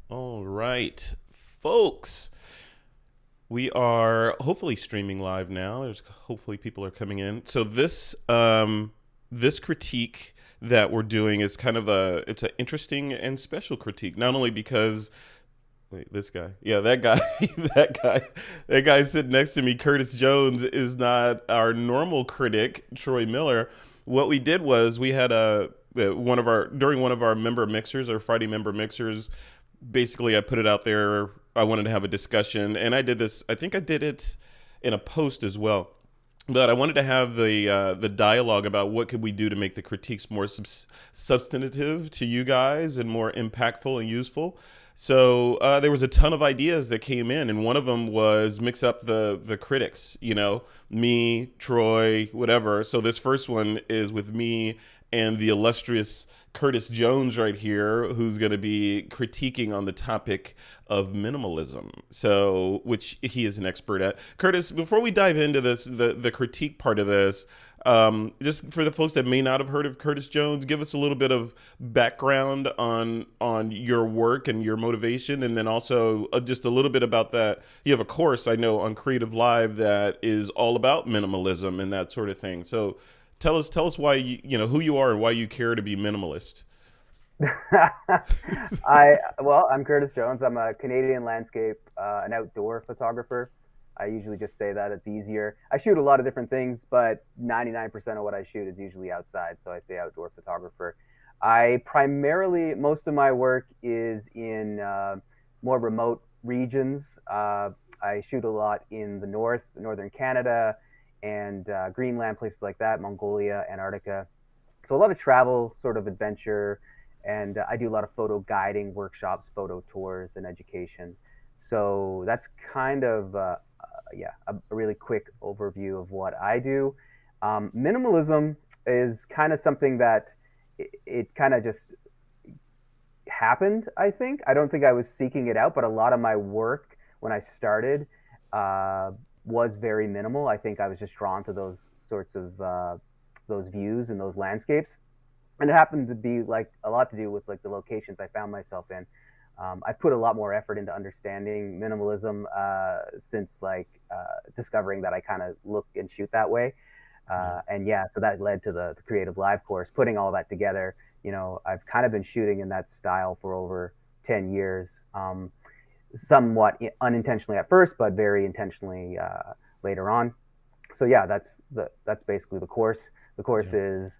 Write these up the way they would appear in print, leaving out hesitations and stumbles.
All right, folks. We are hopefully streaming live now. There's hopefully people are coming in. So this critique that we're doing is kind of it's an interesting and special critique. Not only because wait, this guy, yeah, that guy, that guy sitting next to me, Curtis Jones, is not our normal critic, Troy Miller. What we did was we had one of our during one of our member mixers, our Friday member mixers, basically I put it out there. I wanted to have a discussion, and I did this. I think I did it in a post as well. But I wanted to have the dialogue about what could we do to make the critiques more substantive to you guys and more impactful and useful. So there was a ton of ideas that came in, and one of them was mix up the critics. You know, me, Troy, whatever. So this first one is with me and the illustrious Curtis Jones right here, who's going to be critiquing on the topic of minimalism. So, which he is an expert at. Curtis, before we dive into this, the critique part of this, just for the folks that may not have heard of Curtis Jones, give us a little bit of background on your work and your motivation, and then also just a little bit about that. You have a course I know on Creative Live that is all about minimalism and that sort of thing. So tell us why you know who you are and why you care to be minimalist. I'm Curtis Jones. I'm a Canadian landscape, an outdoor photographer. I usually just say that it's easier. I shoot a lot of different things, but 99% of what I shoot is usually outside, so I say outdoor photographer. I primarily, most of my work is in more remote regions. I shoot a lot in the northern Canada, and Greenland, places like that, Mongolia, Antarctica. So a lot of travel, sort of adventure, and I do a lot of photo guiding workshops, photo tours, and education. So that's kind of a really quick overview of what I do. Minimalism is kind of something that it kind of just happened. I don't think I was seeking it out, but a lot of my work when I started uh, was very minimal. I think I was just drawn to those sorts of those views and those landscapes, and it happened to be like a lot to do with like the locations I found myself in. I put a lot more effort into understanding minimalism since discovering that I kind of look and shoot that way. Yeah. And yeah, so that led to the Creative Live course, putting all that together. You know, I've kind of been shooting in that style for over 10 years, somewhat unintentionally at first, but very intentionally later on. So yeah, that's basically the course. The course Yeah. is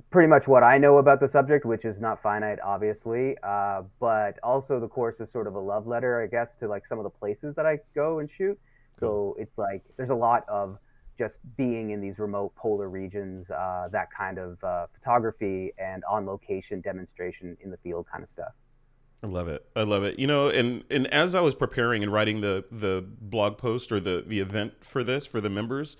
pretty much what I know about the subject, which is not finite, obviously. But also the course is sort of a love letter, I guess, to like some of the places that I go and shoot. Cool. So it's like there's a lot of just being in these remote polar regions, that kind of photography and on location demonstration in the field kind of stuff. I love it. I love it. You know, and as I was preparing and writing the blog post or the event for this for the members,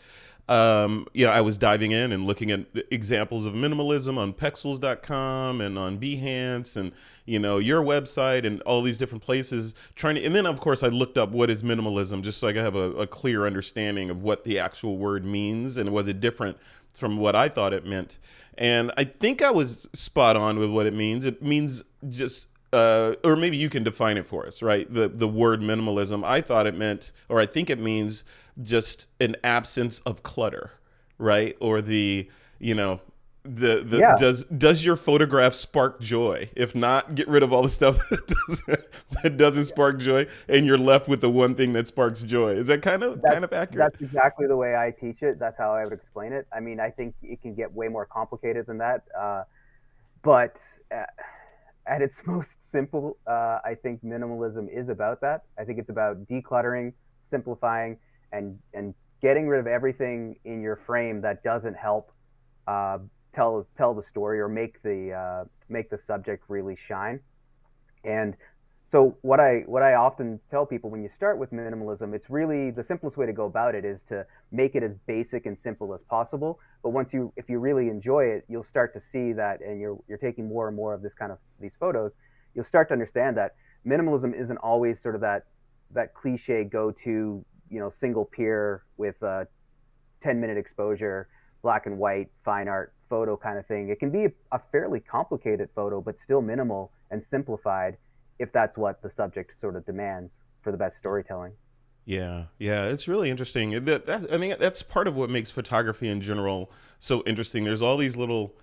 you know, I was diving in and looking at examples of minimalism on Pexels.com and on Behance and you know your website and all these different places trying to. And then of course I looked up what is minimalism just so I could have a clear understanding of what the actual word means and was it different from what I thought it meant. And I think I was spot on with what it means. It means just or maybe you can define it for us, right? The word minimalism, I thought it meant, or I think it means just an absence of clutter, right? Or you know, the Yeah, does your photograph spark joy? If not, get rid of all the stuff that doesn't spark joy, and you're left with the one thing that sparks joy. Is that that's kind of accurate? that's exactly the way I teach it. That's how I would explain it. I mean, I think it can get way more complicated than that. But at its most simple, I think minimalism is about that. I think it's about decluttering, simplifying, and getting rid of everything in your frame that doesn't help uh, tell the story or make the subject really shine. And so what I often tell people when you start with minimalism, it's really the simplest way to go about it is to make it as basic and simple as possible. But once you if you really enjoy it, you'll start to see that, and you're taking more and more of this kind of these photos, you'll start to understand that minimalism isn't always sort of that cliche go to, you know, single peer with a 10-minute exposure, black and white, fine art photo kind of thing. It can be a fairly complicated photo, but still minimal and simplified if that's what the subject sort of demands for the best storytelling. Yeah, yeah, it's really interesting. I mean, that's part of what makes photography in general so interesting. There's all these little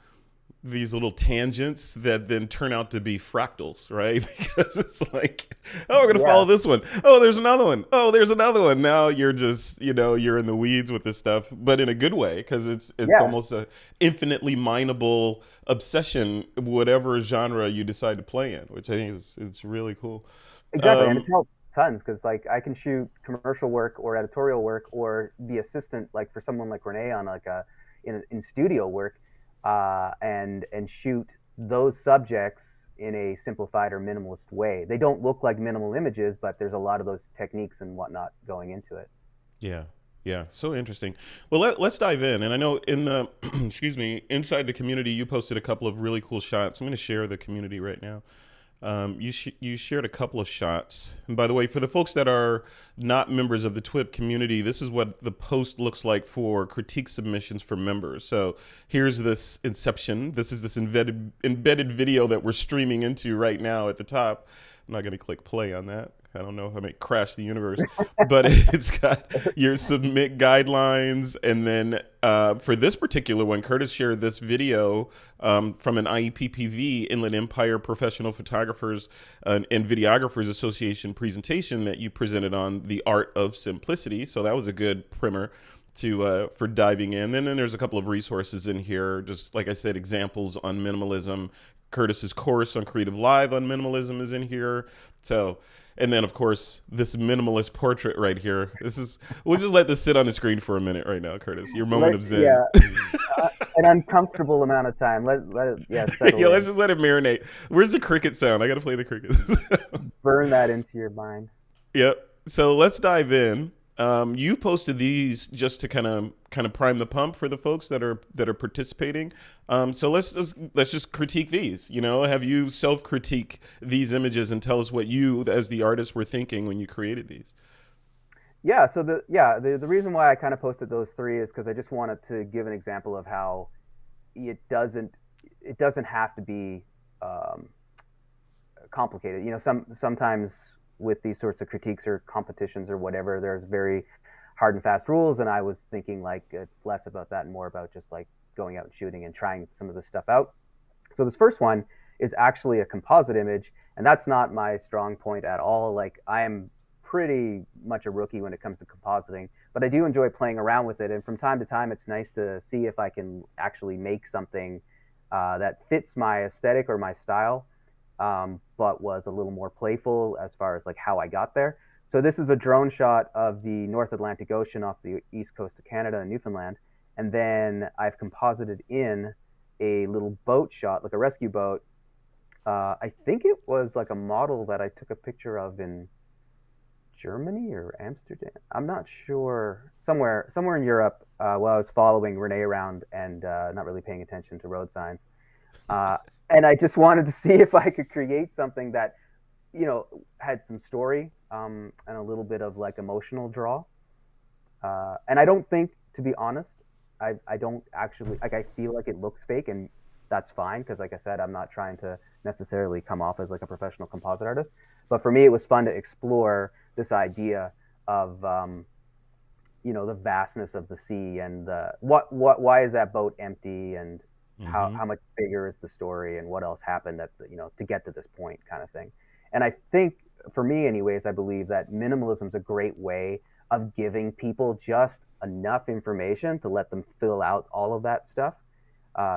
tangents that then turn out to be fractals, right? Because it's like, oh, we're gonna Yeah, follow this one. Oh, there's another one. Oh, there's another one. Now you're just, you're in the weeds with this stuff, but in a good way, because it's yeah, almost a infinitely mineable obsession, whatever genre you decide to play in, which I think is it's really cool. exactly. And Um, it's helped tons because like I can shoot commercial work or editorial work or be assistant like for someone like Renee on like in studio work, and shoot those subjects in a simplified or minimalist way. They don't look like minimal images, but there's a lot of those techniques and whatnot going into it. Yeah. Yeah. So interesting. Well, let's dive in. And I know in the, excuse me, inside the community, you posted a couple of really cool shots. I'm going to share the community right now. You shared a couple of shots. And by the way, for the folks that are not members of the TWIP community, this is what the post looks like for critique submissions for members. So here's this inception. This is this embedded video that we're streaming into right now at the top. I'm not going to click play on that. I don't know if I may crash the universe, but it's got your submit guidelines. And then for this particular one, Curtis shared this video from an IEPPV, Inland Empire Professional Photographers and Videographers Association presentation that you presented on the art of simplicity. So that was a good primer to for diving in. And then there's a couple of resources in here, just like I said, examples on minimalism. Curtis's course on Creative Live on minimalism is in here. So, and then of course this minimalist portrait right here. We'll just let this sit on the screen for a minute right now, Curtis. Your moment of zen. Yeah, an uncomfortable amount of time. Let it yeah settle Yeah, let's in. just let it marinate. Where's the cricket sound? I gotta play the cricket. Burn that into your mind. Yep. So let's dive in. You posted these just to kind of prime the pump for the folks that are participating. So let's just critique these. Have you self critique these images and tell us what you, as the artist, were thinking when you created these? Yeah, so the reason why I kind of posted those three is because I just wanted to give an example of how it doesn't it doesn't have to be um, complicated. Sometimes with these sorts of critiques or competitions or whatever, there's very hard and fast rules, and I was thinking like it's less about that and more about just like going out and shooting and trying some of this stuff out. So this first one is actually a composite image, and that's not my strong point at all. Like I am pretty much a rookie when it comes to compositing, but I do enjoy playing around with it. And from time to time, it's nice to see if I can actually make something that fits my aesthetic or my style, but was a little more playful as far as like how I got there. So this is a drone shot of the North Atlantic Ocean off the east coast of Canada and Newfoundland, and then I've composited in a little boat shot, like a rescue boat. I think it was like a model that I took a picture of in Germany or Amsterdam. I'm not sure. Somewhere in Europe, while I was following Renee around and not really paying attention to road signs. Uh, and I just wanted to see if I could create something that, had some story, and a little bit of like emotional draw. And I don't think, to be honest, I don't actually like. I feel like it looks fake, and that's fine because, like I said, I'm not trying to necessarily come off as like a professional composite artist. But for me, it was fun to explore this idea of the vastness of the sea and why is that boat empty, and Mm-hmm. how much bigger is the story, and what else happened to get to this point, kind of thing. And I think, for me anyways, I believe that minimalism is a great way of giving people just enough information to let them fill out all of that stuff.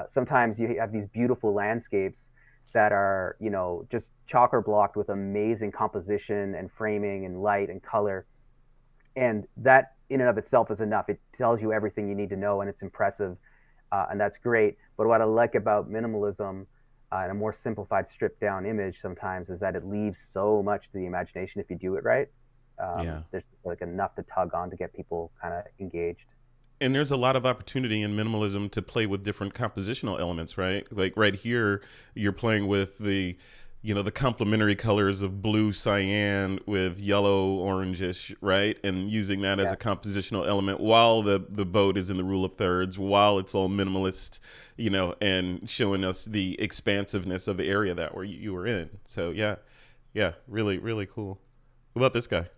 Sometimes you have these beautiful landscapes that are, just chocker blocked with amazing composition and framing and light and color. And that in and of itself is enough. It tells you everything you need to know, and it's impressive, and that's great. But what I like about minimalism, and a more simplified, stripped down image sometimes, is that it leaves so much to the imagination if you do it right. Yeah. There's like enough to tug on to get people kind of engaged. And there's a lot of opportunity in minimalism to play with different compositional elements, right? Like right here, you're playing with the complementary colors of blue cyan with yellow orangish, right? And using that as Yeah. a compositional element while the boat is in the rule of thirds, while it's all minimalist, and showing us the expansiveness of the area that where you were in. So yeah, yeah, really, really cool. What about this guy?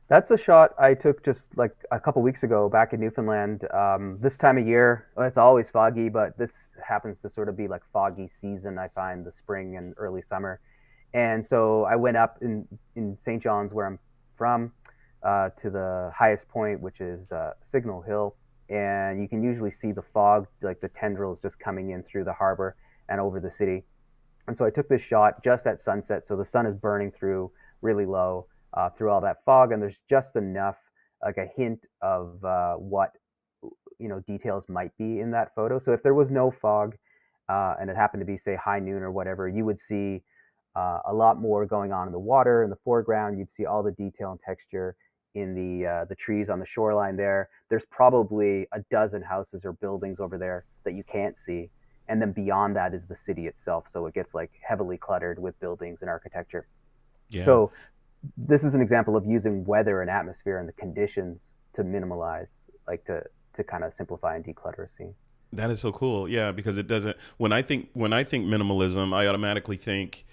That's a shot I took just like a couple weeks ago back in Newfoundland. This time of year, well, it's always foggy, but this happens to sort of be like foggy season. I find the spring and early summer, and so I went up in St. John's, where I'm from, to the highest point, which is Signal Hill, and you can usually see the fog, like the tendrils, just coming in through the harbor and over the city. And so I took this shot just at sunset, so the sun is burning through really low through all that fog, and there's just enough, like a hint of what details might be in that photo. So if there was no fog and it happened to be, say, high noon or whatever, you would see a lot more going on in the water in the foreground. You'd see all the detail and texture in the trees on the shoreline there. There's probably a dozen houses or buildings over there that you can't see, and then beyond that is the city itself. So it gets like heavily cluttered with buildings and architecture. Yeah, So this is an example of using weather and atmosphere and the conditions to minimalize, like to kind of simplify and declutter a scene. that is so cool. Yeah, because it doesn't. When I think minimalism, I automatically think,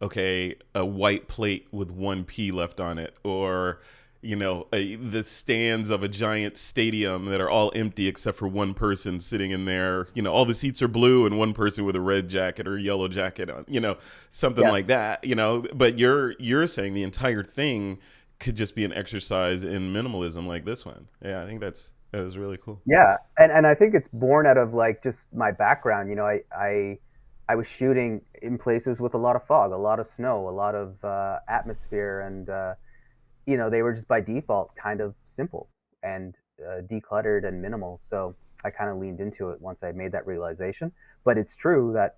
okay, a white plate with one P left on it, or the stands of a giant stadium that are all empty except for one person sitting in there. All the seats are blue and one person with a red jacket or a yellow jacket on. Something Yeah. like that. But you're saying the entire thing could just be an exercise in minimalism, like this one. Yeah, I think that was really cool. Yeah, and I think it's born out of like just my background. I was shooting in places with a lot of fog, a lot of snow, a lot of atmosphere, and they were just by default kind of simple and decluttered and minimal. So I kind of leaned into it once I made that realization. But it's true that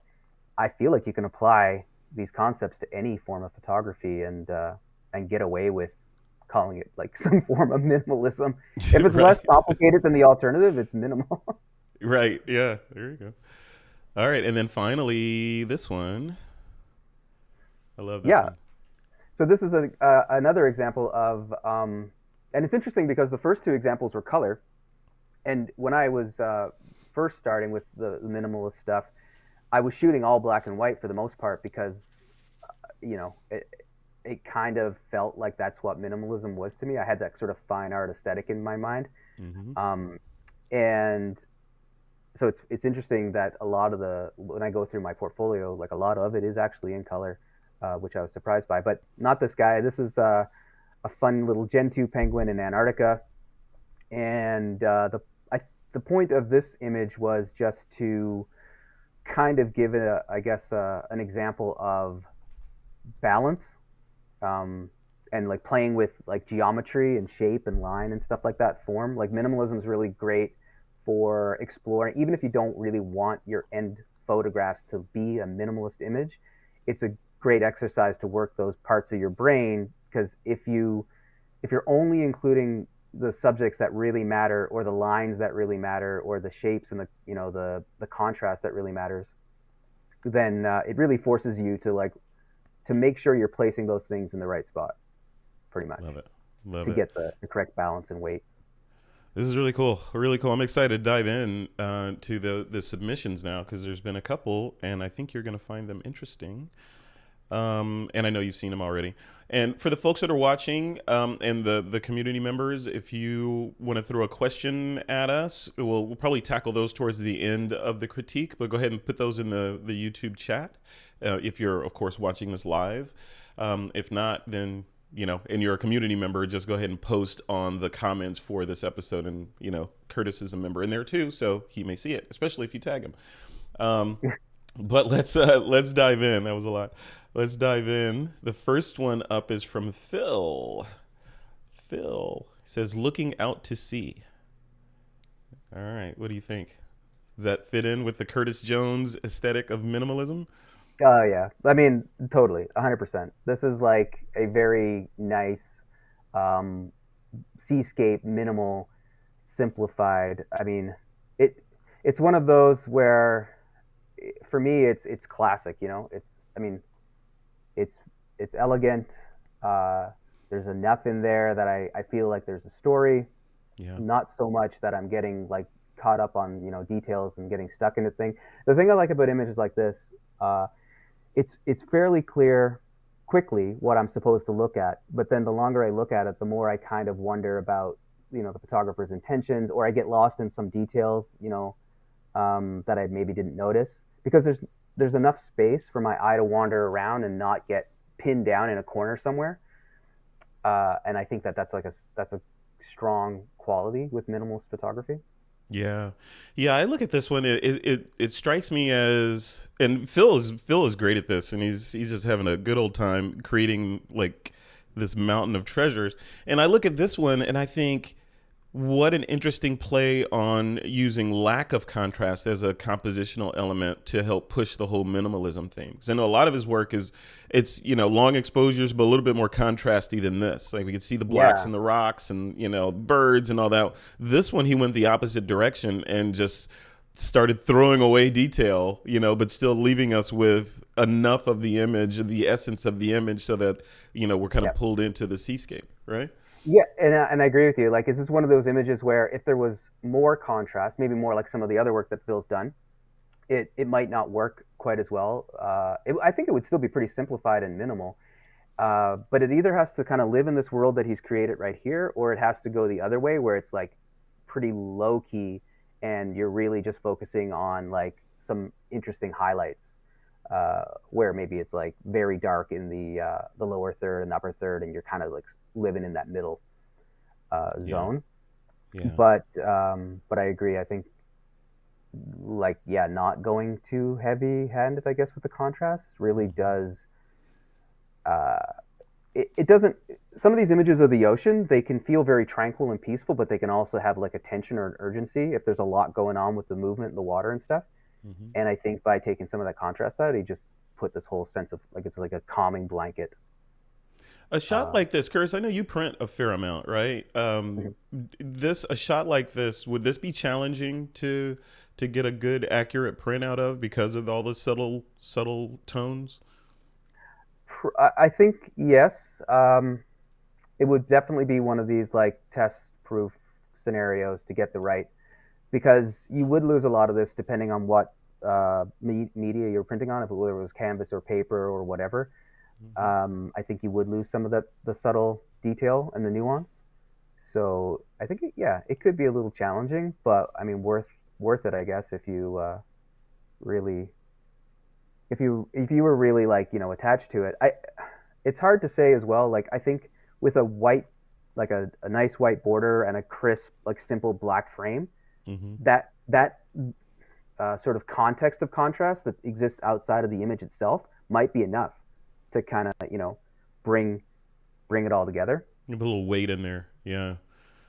I feel like you can apply these concepts to any form of photography and get away with calling it like some form of minimalism. If it's less Right. complicated than the alternative, it's minimal. Right. Yeah. There you go. All right. And then finally, this one. I love this Yeah. one. So this is another example of, and it's interesting because the first two examples were color, and when I was first starting with the minimalist stuff, I was shooting all black and white for the most part because it kind of felt like that's what minimalism was to me. I had that sort of fine art aesthetic in my mind, Hmm. um, and so it's interesting that a lot of when I go through my portfolio, like a lot of it is actually in color, which I was surprised by. But not this guy. This is a fun little Gen 2 penguin in Antarctica, and the point of this image was just to kind of give it I guess an example of balance, um, and like playing with like geometry and shape and line and stuff like that. Form, like minimalism is really great for exploring, even if you don't really want your end photographs to be a minimalist image. It's a great exercise to work those parts of your brain, because if you're only including the subjects that really matter, or the lines that really matter, or the shapes and the contrast that really matters, then it really forces you to like to make sure you're placing those things in the right spot, pretty much, Love it. Love to it. get the correct balance and weight. This is really cool. Really cool. I'm excited to dive in to the submissions now because there's been a couple, and I think you're going to find them interesting. And I know you've seen them already. And for the folks that are watching, and the community members, if you want to throw a question at us, we'll probably tackle those towards the end of the critique. But go ahead and put those in the YouTube chat if you're, of course, watching this live. If not, then and you're a community member, just go ahead and post on the comments for this episode. And Curtis is a member in there too, so he may see it, especially if you tag him. Um, but let's dive in. That was a lot. Let's dive in. The first one up is from Phil. Phil says, "Looking out to sea." All right, what do you think? Does that fit in with the Curtis Jones aesthetic of minimalism? Oh yeah, I mean, totally, 100%. This is like a very nice um, seascape, minimal, simplified. I mean, it it's one of those where, for me, it's classic. It's I mean, it's it's elegant. Uh, there's enough in there that I feel like there's a story. Yeah. Not so much that I'm getting like caught up on details and getting stuck into things. The thing I like about images like this, uh, it's fairly clear quickly what I'm supposed to look at. But then the longer I look at it, the more I kind of wonder about the photographer's intentions, or I get lost in some details, that I maybe didn't notice because there's enough space for my eye to wander around and not get pinned down in a corner somewhere. And I think that that's a strong quality with minimalist photography. Yeah, yeah. I look at this one. It strikes me as, and Phil is great at this, and he's just having a good old time creating like this mountain of treasures. And I look at this one, and I think, what an interesting play on using lack of contrast as a compositional element to help push the whole minimalism thing. 'Cause I know a lot of his work is, it's long exposures, but a little bit more contrasty than this. Like we could see the blacks Yeah, and the rocks and birds and all that. This one he went the opposite direction and just started throwing away detail, but still leaving us with enough of the image, the essence of the image, so that we're kind yeah. of pulled into the seascape, right? Yeah, and I agree with you. Like, is this one of those images where if there was more contrast, maybe more like some of the other work that Phil's done, it might not work quite as well. I think it would still be pretty simplified and minimal. But it either has to kind of live in this world that he's created right here, or it has to go the other way where it's like pretty low key, and you're really just focusing on like some interesting highlights. Where maybe it's like very dark in the lower third and upper third, and you're kind of like living in that middle Yeah, zone. yeah. But I agree. I think like yeah, not going too heavy handed, I guess, with the contrast really Mhm. does. Uh, it doesn't. Some of these images of the ocean, they can feel very tranquil and peaceful, but they can also have like a tension or an urgency if there's a lot going on with the movement in the water and stuff. Mhm. And I think by taking some of that contrast out, he just put this whole sense of like it's like a calming blanket. A shot Uh, like this, Curtis, I know you print a fair amount, right? mhm. This a shot like this, would this be challenging to get a good, accurate print out of because of all the subtle tones? I think yes. It would definitely be one of these like test proof scenarios to get the right because you would lose a lot of this depending on what media you're printing on, if it, whether it was canvas or paper or whatever. Hmm. I think you would lose some of the subtle detail and the nuance. So I think yeah, it could be a little challenging, but I mean worth it, I guess, if you really if you were really like attached to it. It's hard to say as well. Like I think with a white like a nice white border and a crisp like simple black frame, Hmm. that sort of context of contrast that exists outside of the image itself might be enough to kind of bring bring it all together. You put a little weight in there. Yeah,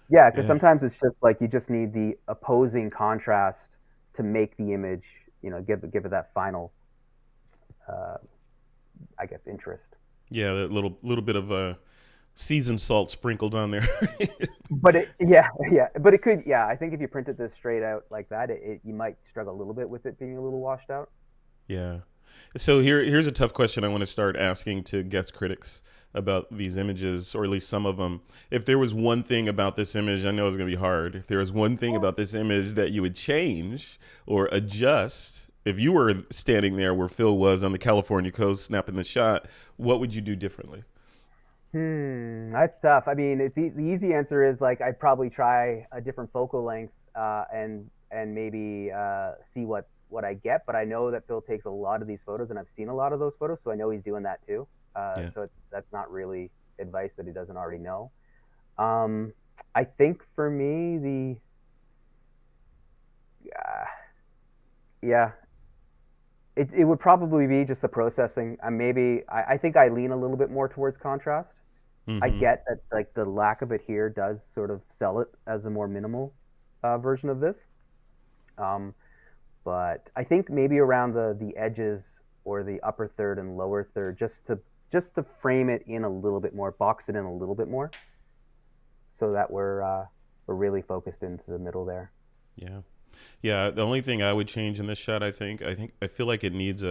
Yeah, because yeah, sometimes it's just like you just need the opposing contrast to make the image, give it that final, uh, I guess, interest. yeah. That little bit of seasoned salt sprinkled on there. But yeah, yeah, but it could, yeah. I think if you printed this straight out like that, you might struggle a little bit with it being a little washed out. Yeah. So here's a tough question I want to start asking to guest critics about these images, or at least some of them. If there was one thing about this image, I know it's going to be hard. If there was one thing about this image that you would change or adjust, if you were standing there where Phil was on the California coast snapping the shot, what would you do differently? That's tough. I mean, the easy answer is like I'd probably try a different focal length and maybe see what I get. But I know that Phil takes a lot of these photos, and I've seen a lot of those photos, so I know he's doing that too. Yeah. So that's not really advice that he doesn't already know. Um, I think for me, uh, yeah, it would probably be just the processing. I think I lean a little bit more towards contrast. I Mm-hmm. get that like the lack of it here does sort of sell it as a more minimal version of this. Um, but I think maybe around the edges or the upper third and lower third, just to frame it in a little bit more, box it in a little bit more, so that we're really focused into the middle there. Yeah. Yeah. The only thing I would change in this shot, I feel like it needs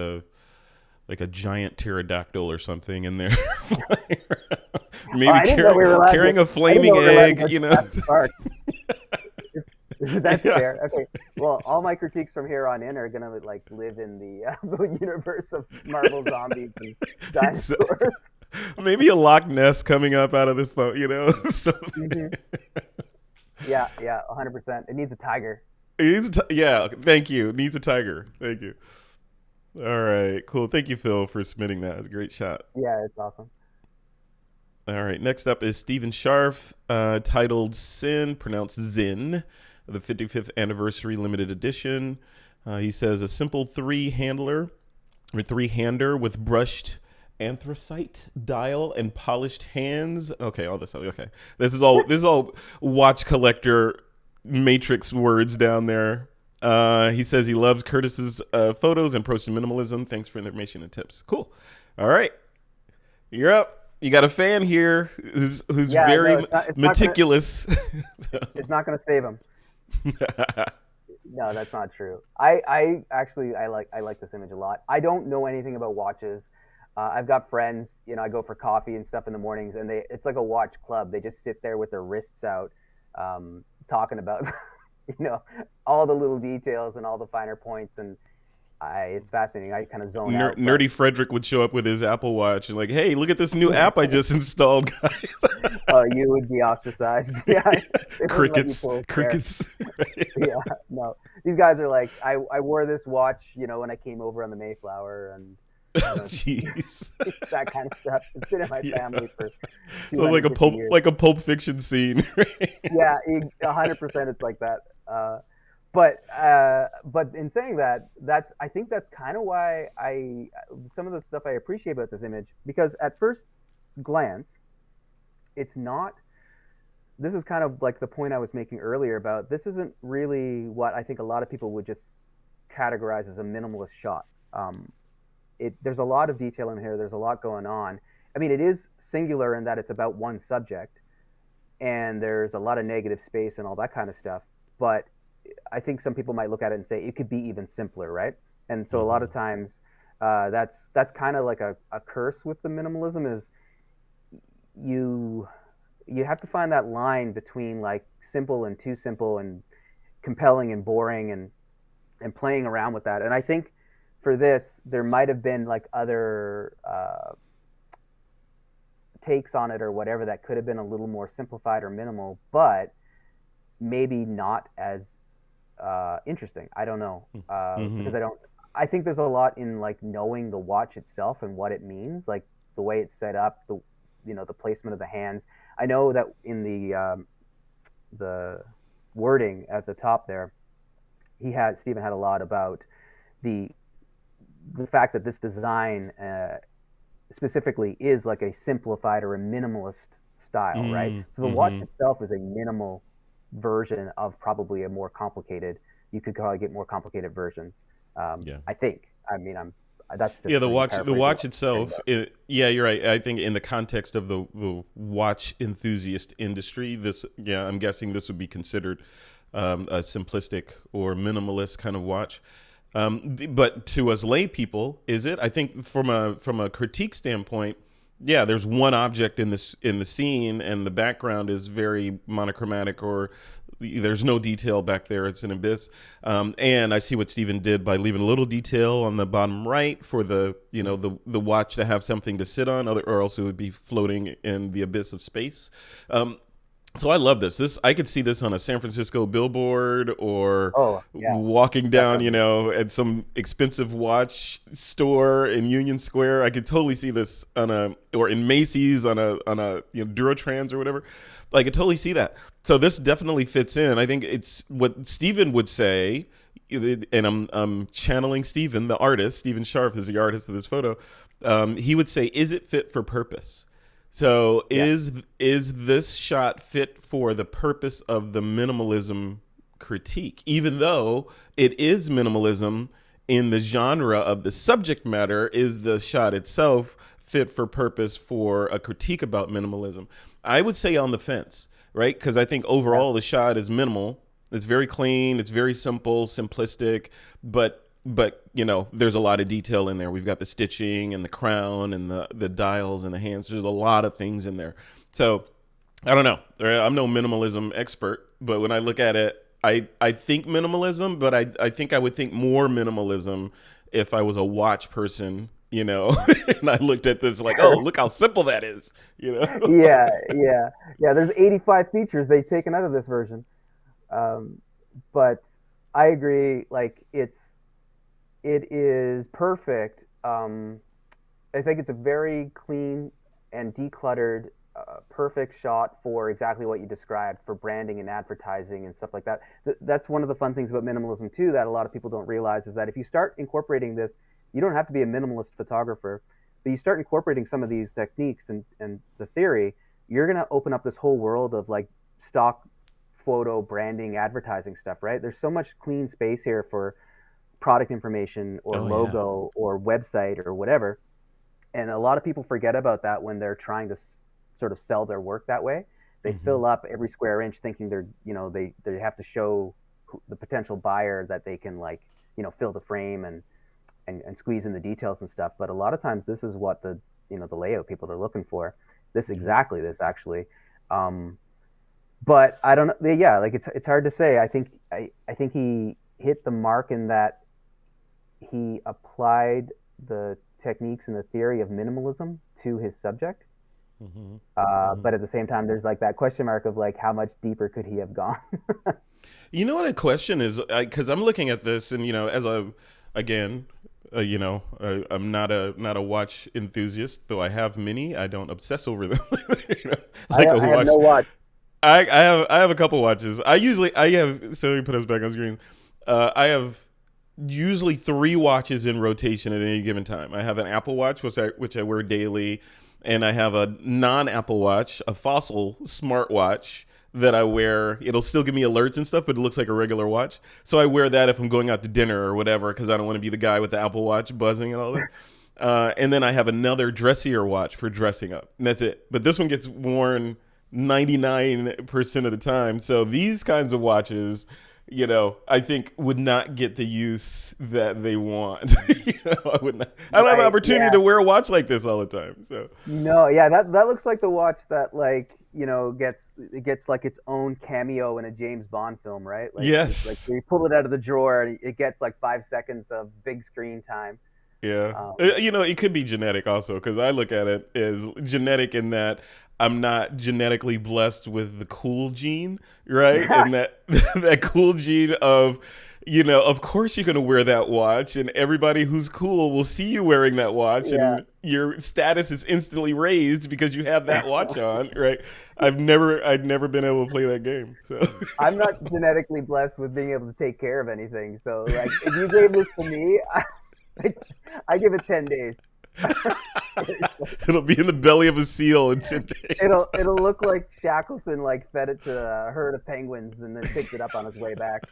like a giant pterodactyl or something in there. Oh, Maybe I didn't know we were allowed carrying to, a I didn't know flaming we were allowed to egg, go you know. that far. That's Yeah. fair. Okay. Well, all my critiques from here on in are gonna like live in the, the universe of Marvel zombies and dinosaurs. Maybe a Loch Ness coming up out of the phone, you know. Hmm. Yeah, yeah, 100%. It needs a tiger. Yeah, thank you. It needs a tiger. Thank you. All right, cool. Thank you, Phil, for submitting that. It's a great shot. Yeah, it's awesome. All right, next up is Stephen Scharf, titled Sin, pronounced Zin, the 55th anniversary limited edition. He says a simple three-hander with brushed anthracite dial and polished hands. Okay, all this. Okay, this is all watch collector matrix words down there. He says he loves Curtis's photos and approach to minimalism. Thanks for information and tips. Cool. All right, you're up. You got a fan here who's Yeah, very no, it's meticulous. it's not gonna save him. No, that's not true. I actually I like this image a lot. I don't know anything about watches. I've got friends, you know, I go for coffee and stuff in the mornings, and it's like a watch club. They just sit there with their wrists out, talking about, you know, all the little details and all the finer points, and it's fascinating. I kind of zone out. Nerdy Frederick would show up with his Apple Watch and like, hey, look at this new app I just installed, guys. Oh, you would be ostracized. Yeah, crickets. Yeah, no, these guys are like, I wore this watch, you know, when I came over on the Mayflower, and jeez, that kind of stuff. It's been in my family for. So it's like a Pulp Fiction scene. Right? Yeah, 100%. It's like that. But in saying that, I think that's kind of why some of the stuff I appreciate about this image, because at first glance, it's not. This is kind of like the point I was making earlier about this isn't really what I think a lot of people would just categorize as a minimalist shot. There's a lot of detail in here. There's a lot going on. I mean, it is singular in that it's about one subject, and there's a lot of negative space and all that kind of stuff. But I think some people might look at it and say it could be even simpler, right? And so a lot of times, that's kind of like a curse with the minimalism is you have to find that line between like simple and too simple and compelling and boring and playing around with that. And I think for this, there might have been like other takes on it or whatever that could have been a little more simplified or minimal, but maybe not as interesting. I don't know, because I think there's a lot in like knowing the watch itself and what it means, like the way it's set up, the placement of the hands. I know that in the wording at the top there, Stephen had a lot about the fact that this design specifically is like a simplified or a minimalist style, right? So the watch itself is a minimal version of probably a more complicated. You could probably get more complicated versions. I think. I mean, that's just the watch itself. Yeah, you're right. I think in the context of the watch enthusiast industry, I'm guessing this would be considered a simplistic or minimalist kind of watch. But to us lay people, is it? I think from a critique standpoint, yeah, there's one object in the scene, and the background is very monochromatic, or there's no detail back there. It's an abyss. And I see what Stephen did by leaving a little detail on the bottom right for the watch to have something to sit on, or else it would be floating in the abyss of space. So I love this. I could see this on a San Francisco billboard, or walking down, at some expensive watch store in Union Square. I could totally see this or in Macy's on a Duratrans or whatever. I could totally see that. So this definitely fits in. I think it's what Stephen would say, and I'm channeling Stephen, the artist. Stephen Scharf is the artist of this photo. He would say, "Is it fit for purpose?" So is this shot fit for the purpose of the minimalism critique? Even though it is minimalism in the genre of the subject matter, is the shot itself fit for purpose for a critique about minimalism? I would say on the fence, right? Because I think overall the shot is minimal. It's very clean. It's very simple, simplistic. But but there's a lot of detail in there. We've got the stitching and the crown and the dials and the hands. There's a lot of things in there. So I don't know. I'm no minimalism expert, but when I look at it, I think minimalism, but I think I would think more minimalism if I was a watch person, and I looked at this like, oh, look how simple that is, Yeah, yeah, yeah. There's 85 features they've taken out of this version, um, but I agree. Like it is perfect. I think it's a very clean and decluttered, perfect shot for exactly what you described for branding and advertising and stuff like that. That's one of the fun things about minimalism too that a lot of people don't realize is that if you start incorporating this, you don't have to be a minimalist photographer, but you start incorporating some of these techniques and the theory, you're gonna open up this whole world of like stock photo branding, advertising stuff. Right? There's so much clean space here for product information or Oh yeah. logo or website or whatever. And a lot of people forget about that when they're trying to sort of sell their work that way. They Hmm. fill up every square inch thinking they have to show the potential buyer that they can like, fill the frame and squeeze in the details and stuff. But a lot of times this is what the layout people are looking for. This actually. Um, but I don't know. Yeah, like it's hard to say. I think he hit the mark in that he applied the techniques and the theory of minimalism to his subject. Hmm. But at the same time, there's like that question mark of like how much deeper could he have gone? You know what a question is? Because I'm looking at this, and as again, I'm not a watch enthusiast, though I have many. I don't obsess over them. I, Like a I have watch. no watch. I have a couple watches. I have. So let me put us back on screen. I have usually three watches in rotation at any given time. I have an Apple Watch, which I wear daily, and I have a non-Apple Watch, a Fossil smartwatch that I wear. It'll still give me alerts and stuff, but it looks like a regular watch. So I wear that if I'm going out to dinner or whatever, because I don't want to be the guy with the Apple Watch buzzing and all that. And then I have another dressier watch for dressing up, and that's it. But this one gets worn 99% of the time. So these kinds of watches, I think would not get the use that they want. I would not. I don't have an Right? opportunity Yeah. to wear a watch like this all the time. So No. Yeah. That looks like the watch that like gets like its own cameo in a James Bond film, right? Like yes, you pull it out of the drawer and it gets like 5 seconds of big screen time. yeah. Um, It could be genetic also, because I look at it as genetic in that I'm not genetically blessed with the cool gene, right? And that that cool gene of, of course you're going to wear that watch, and everybody who's cool will see you wearing that watch, yeah. and your status is instantly raised because you have that watch on, right? I'd never been able to play that game. So I'm not genetically blessed with being able to take care of anything. So, like, if you gave this to me, I give it 10 days. it'll be in the belly of a seal in 10 days. It'll look like Shackleton like fed it to a herd of penguins and then picked it up on his way back.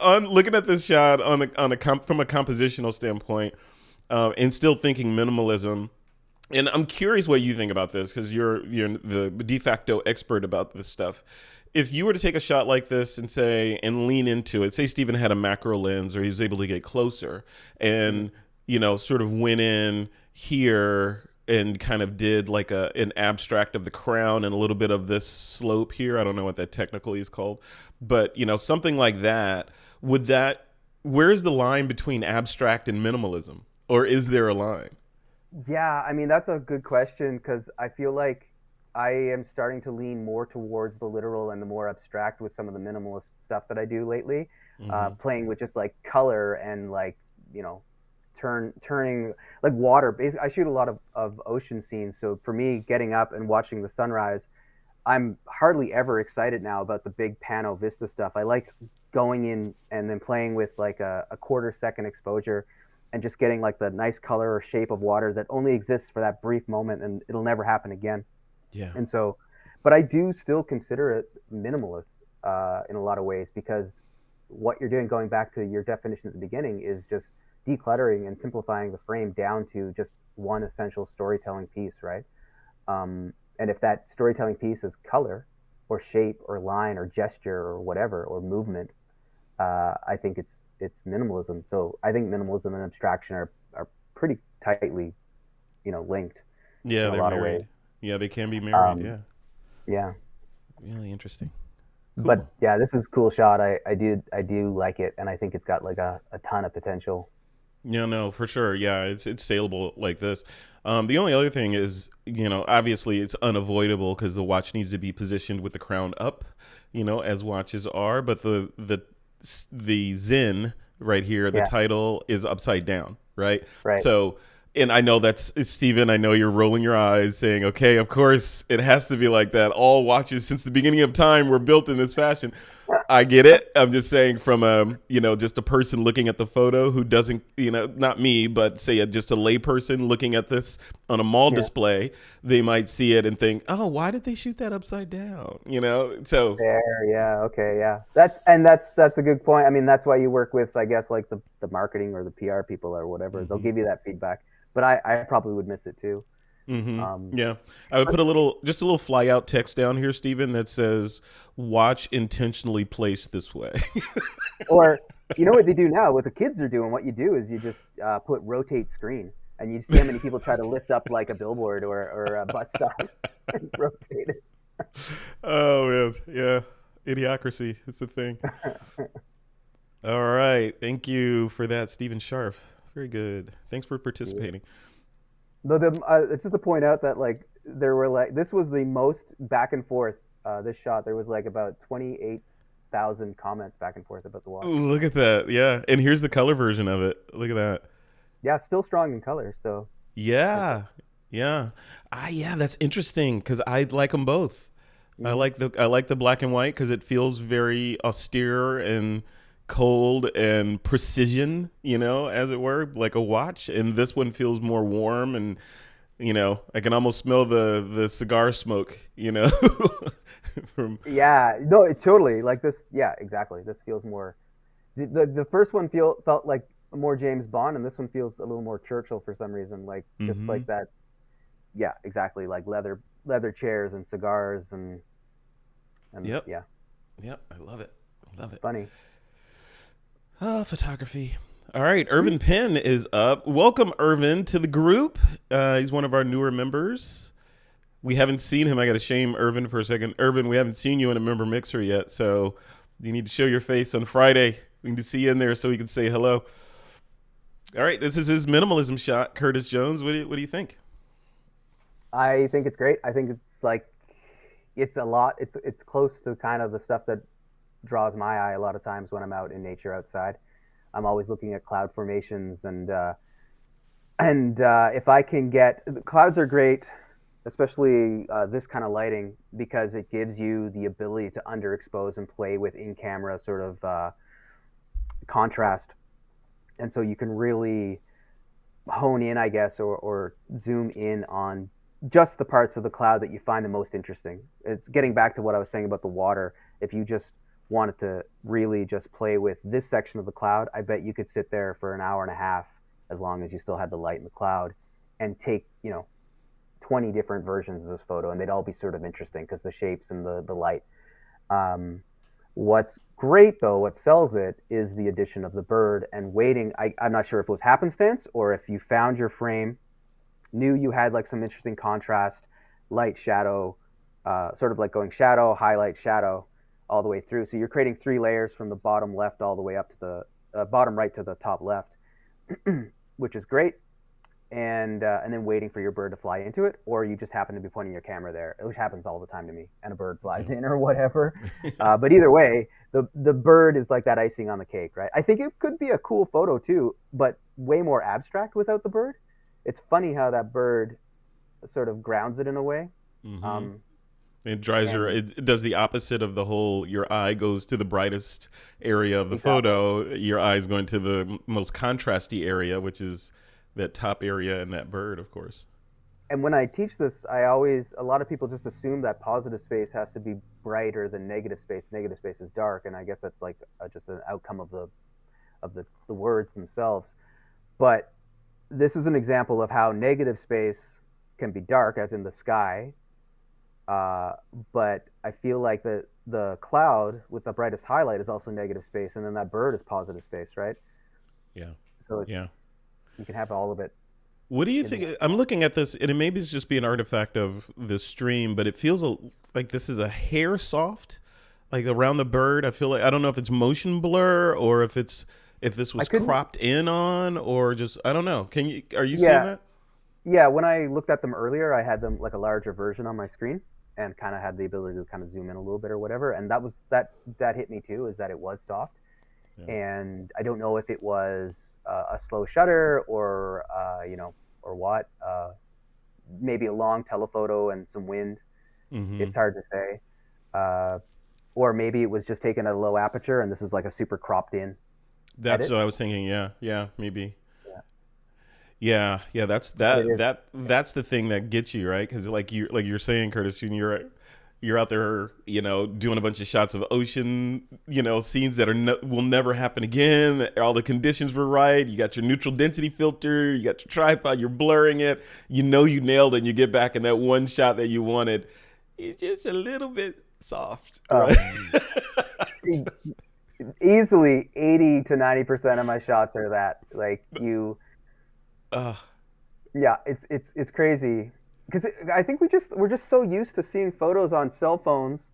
On looking at this shot from a compositional standpoint, and still thinking minimalism. And I'm curious what you think about this, because you're the de facto expert about this stuff. If you were to take a shot like this and lean into it, say Steven had a macro lens, or he was able to get closer and sort of went in here and kind of did like an abstract of the crown and a little bit of this slope here. I don't know what that technically is called, but something like that. Where's the line between abstract and minimalism, or is there a line? Yeah, I mean that's a good question because I feel like I am starting to lean more towards the literal and the more abstract with some of the minimalist stuff that I do lately. Hmm. Playing with just like color and like you know turning like water. Basically, I shoot a lot of ocean scenes, so for me, getting up and watching the sunrise, I'm hardly ever excited now about the big pano vista stuff. I like going in and then playing with like a quarter second exposure and just getting like the nice color or shape of water that only exists for that brief moment and it'll never happen again. Yeah. And so, but I do still consider it minimalist in a lot of ways because what you're doing, going back to your definition at the beginning, is just decluttering and simplifying the frame down to just one essential storytelling piece, right? And if that storytelling piece is color or shape or line or gesture or whatever or movement, I think it's minimalism. So I think minimalism and abstraction are pretty tightly, linked Yeah, in a they're lot of ways. married. Yeah, they can be married. Um, Yeah, yeah, really interesting. but Cool. yeah, this is a cool shot. I do like it, and I think it's got like a ton of potential. Yeah, no, for sure. Yeah, it's saleable like this. The only other thing is, obviously it's unavoidable because the watch needs to be positioned with the crown up, as watches are. But the Zen right here, the Yeah, title is upside down, right? right. So, and I know that's Steven. I know you're rolling your eyes, saying, "Okay, of course it has to be like that. All watches since the beginning of time were built in this fashion." I get it. I'm just saying from just a person looking at the photo who doesn't, not me, but say just a layperson looking at this on a mall Yeah. display, they might see it and think, "Oh, why did they shoot that upside down?" So There, yeah, okay, yeah. That's a good point. I mean, that's why you work with, I guess, like the marketing or the PR people or whatever. They'll hmm give you that feedback. But I probably would miss it too. hmm Um, yeah, I would put just a little fly out text down here, Steven, that says, "Watch intentionally placed this way." or you know what they do now? What the kids are doing, what you do is you just put rotate screen, and you see how many people try to lift up like a billboard or a bus stop and rotate it. Oh man, yeah, idiocracy. It's a thing. All right. Thank you for that, Stephen Sharf. Very good. Thanks for Yeah. participating. Though it's just to point out that like there were like this was the most back and forth. This shot there was like about 28,000 comments back and forth about the watch. Ooh, look at that. Yeah. And here's the color version of it. Look at that. Yeah, still strong in color. So that's Yeah. Yeah. Yeah, that's interesting cuz I like them both. hmm I like the black and white cuz it feels very austere and cold and precision, as it were, like a watch, and this one feels more warm and I can almost smell the cigar smoke, from yeah, no, it totally like this. Yeah, exactly. This feels more. The first one felt like more James Bond, and this one feels a little more Churchill for some reason. Like just like Mhm. that. Yeah, exactly. Like leather chairs and cigars and Yep. yeah, Yep. I love it. I love it. funny. Photography. All right, Irvin Penn is up. Welcome, Irvin, to the group. He's one of our newer members. We haven't seen him. I got to shame Irvin for a second. Irvin, we haven't seen you in a member mixer yet, so you need to show your face on Friday. We need to see you in there so we can say hello. All right, this is his minimalism shot. Curtis Jones, what do you think? I think it's great. I think it's like it's a lot. It's close to kind of the stuff that draws my eye a lot of times when I'm out in nature outside. I'm always looking at cloud formations and if I can get clouds are great, especially this kind of lighting because it gives you the ability to underexpose and play with in camera sort of contrast, and so you can really hone in, I guess, or zoom in on just the parts of the cloud that you find the most interesting. It's getting back to what I was saying about the water. If you just wanted to really just play with this section of the cloud, I bet you could sit there for an hour and a half as long as you still had the light in the cloud and take, 20 different versions of this photo and they'd all be sort of interesting because the shapes and the light. Um, What's great though, what sells it is the addition of the bird and waiting. I'm not sure if it was happenstance or if you found your frame, knew you had like some interesting contrast, light, shadow, sort of like going shadow, highlight, shadow, all the way through. So you're creating three layers from the bottom left all the way up to the bottom right to the top left, which is great. And then waiting for your bird to fly into it, or you just happen to be pointing your camera there, which happens all the time to me, and a bird flies in or whatever. But either way, the bird is like that icing on the cake, right? I think it could be a cool photo too, but way more abstract without the bird. It's funny how that bird sort of grounds it in a way. hmm Um, It drives and it does the opposite of the whole, your eye goes to the brightest area of the exactly. photo. Your eye is going to the most contrasty area, which is that top area and that bird, of course. And when I teach this, a lot of people just assume that positive space has to be brighter than negative space. Negative space is dark, and I guess that's like just an outcome of the words themselves. But this is an example of how negative space can be dark, as in the sky. Uh, but I feel like the cloud with the brightest highlight is also negative space, and then that bird is positive space, right? Yeah. So it's Yeah. you can have all of it What do you in think? one. I'm looking at this, and it maybe it's just be an artifact of this stream, but it feels like this is a hair soft, like around the bird. I feel like I don't know if it's motion blur or if this I was couldn't. cropped in on or just I don't know. Are you seeing Yeah, that? yeah. When I looked at them earlier, I had them like a larger version on my screen, and kind of had the ability to kind of zoom in a little bit or whatever. And that hit me too, is that it was soft, Yeah. and I don't know if it was a slow shutter or or what. Maybe a long telephoto and some wind. Mm-hmm. It's hard to say. Uh, or maybe it was just taken at a low aperture, and this is like a super cropped in That's edit. what I was thinking. Yeah. Yeah. Maybe. Yeah, Yeah. Yeah. but it is. That's the thing that gets you right because like you're saying, Curtis, when you're out there, doing a bunch of shots of ocean, scenes that will never happen again. All the conditions were right. You got your neutral density filter. You got your tripod. You're blurring it. You nailed it. And you get back in that one shot that you wanted. It's just a little bit soft, Oh, right? e- Just, easily 80 to 90% of my shots are that. Like you, uh, yeah, it's crazy because I think we're just so used to seeing photos on cell phones,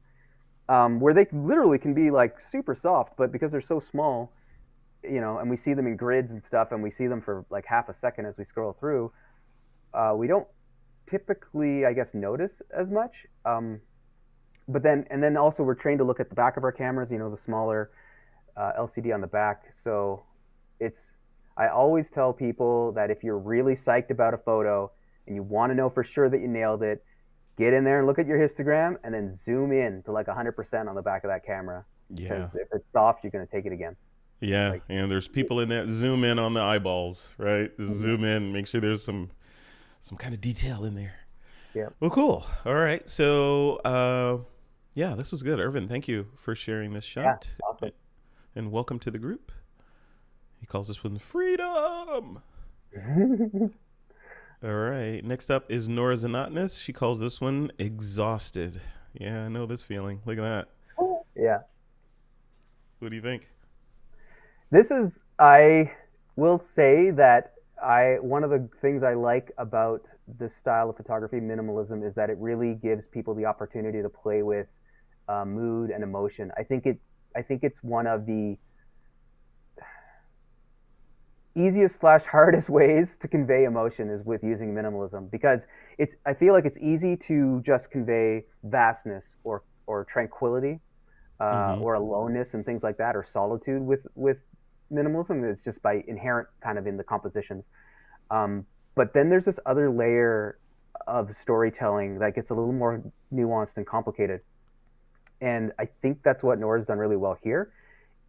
where they literally can be like super soft, but because they're so small, and we see them in grids and stuff, and we see them for like half a second as we scroll through, we don't typically, I guess, notice as much. But then also we're trained to look at the back of our cameras, the smaller LCD on the back. So it's I always tell people that if you're really psyched about a photo and you want to know for sure that you nailed it, get in there and look at your histogram and then zoom in to like 100% on the back of that camera. Because yeah. if it's soft, you're going to take it again. Yeah. Like, And there's people in that zoom in on the eyeballs, right? Just mhm. zoom in, make sure there's some kind of detail in there. Yeah, Well, cool. All right. So, yeah, this was good. Irvin, thank you for sharing this yeah, shot. awesome. And welcome to the group. He calls this one freedom. All right. Next up is Nora Zanotinus. She calls this one exhausted. Yeah, I know this feeling. Look at that. Yeah. What do you think? I will say that one of the things I like about this style of photography, minimalism, is that it really gives people the opportunity to play with mood and emotion. I think it's one of the easiest slash hardest ways to convey emotion is with using minimalism, because I feel like it's easy to just convey vastness or tranquility, Mm-hmm. or aloneness and things like that, or solitude with minimalism. It's just by inherent kind of in the compositions. But then there's this other layer of storytelling that gets a little more nuanced and complicated. And I think that's what Nora's done really well here,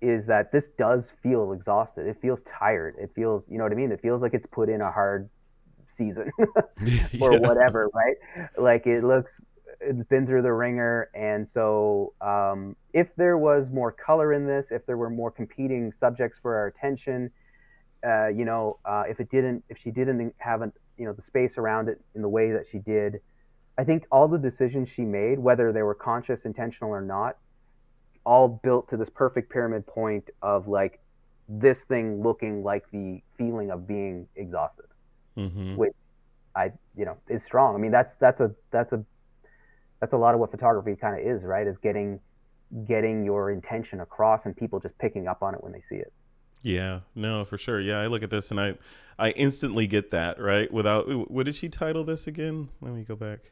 is that this does feel exhausted. It feels tired. It feels, you know what I mean? It feels like it's put in a hard season or Yeah. whatever, right? Like it's been through the ringer. And so, if there was more color in this, if there were more competing subjects for our attention, if she didn't have the space around it in the way that she did, I think all the decisions she made, whether they were conscious, intentional, or not, all built to this perfect pyramid point of like this thing looking like the feeling of being exhausted, Mm-hmm. which is strong. I mean, that's a lot of what photography kind of is, right? Is getting your intention across and people just picking up on it when they see it. Yeah. No, for sure. Yeah, I look at this and I instantly get that, right? Without what did she title this again? Let me go back.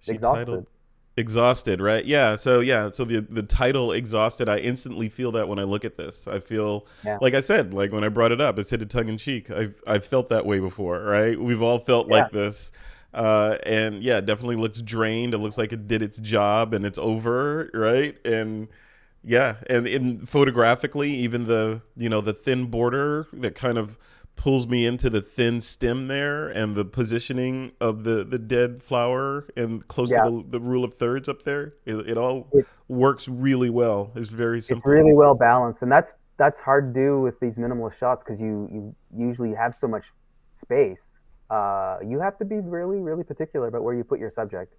She titled Exhausted. Exhausted, right? So the title Exhausted, I instantly feel that when I look at this. I feel Yeah. like I said, like when I brought it up, I said it tongue in cheek. I've felt that way before, right? We've all felt Yeah. like this. And yeah, it definitely looks drained. It looks like it did its job and it's over, right? And yeah, and in photographically, even the thin border that kind of pulls me into the thin stem there, and the positioning of the dead flower and close to Yeah. the rule of thirds up there, it all It, works really well. It's very it's simple. really well balanced, and that's hard to do with these minimalist shots because you usually have so much space. You have to be really, really particular about where you put your subject.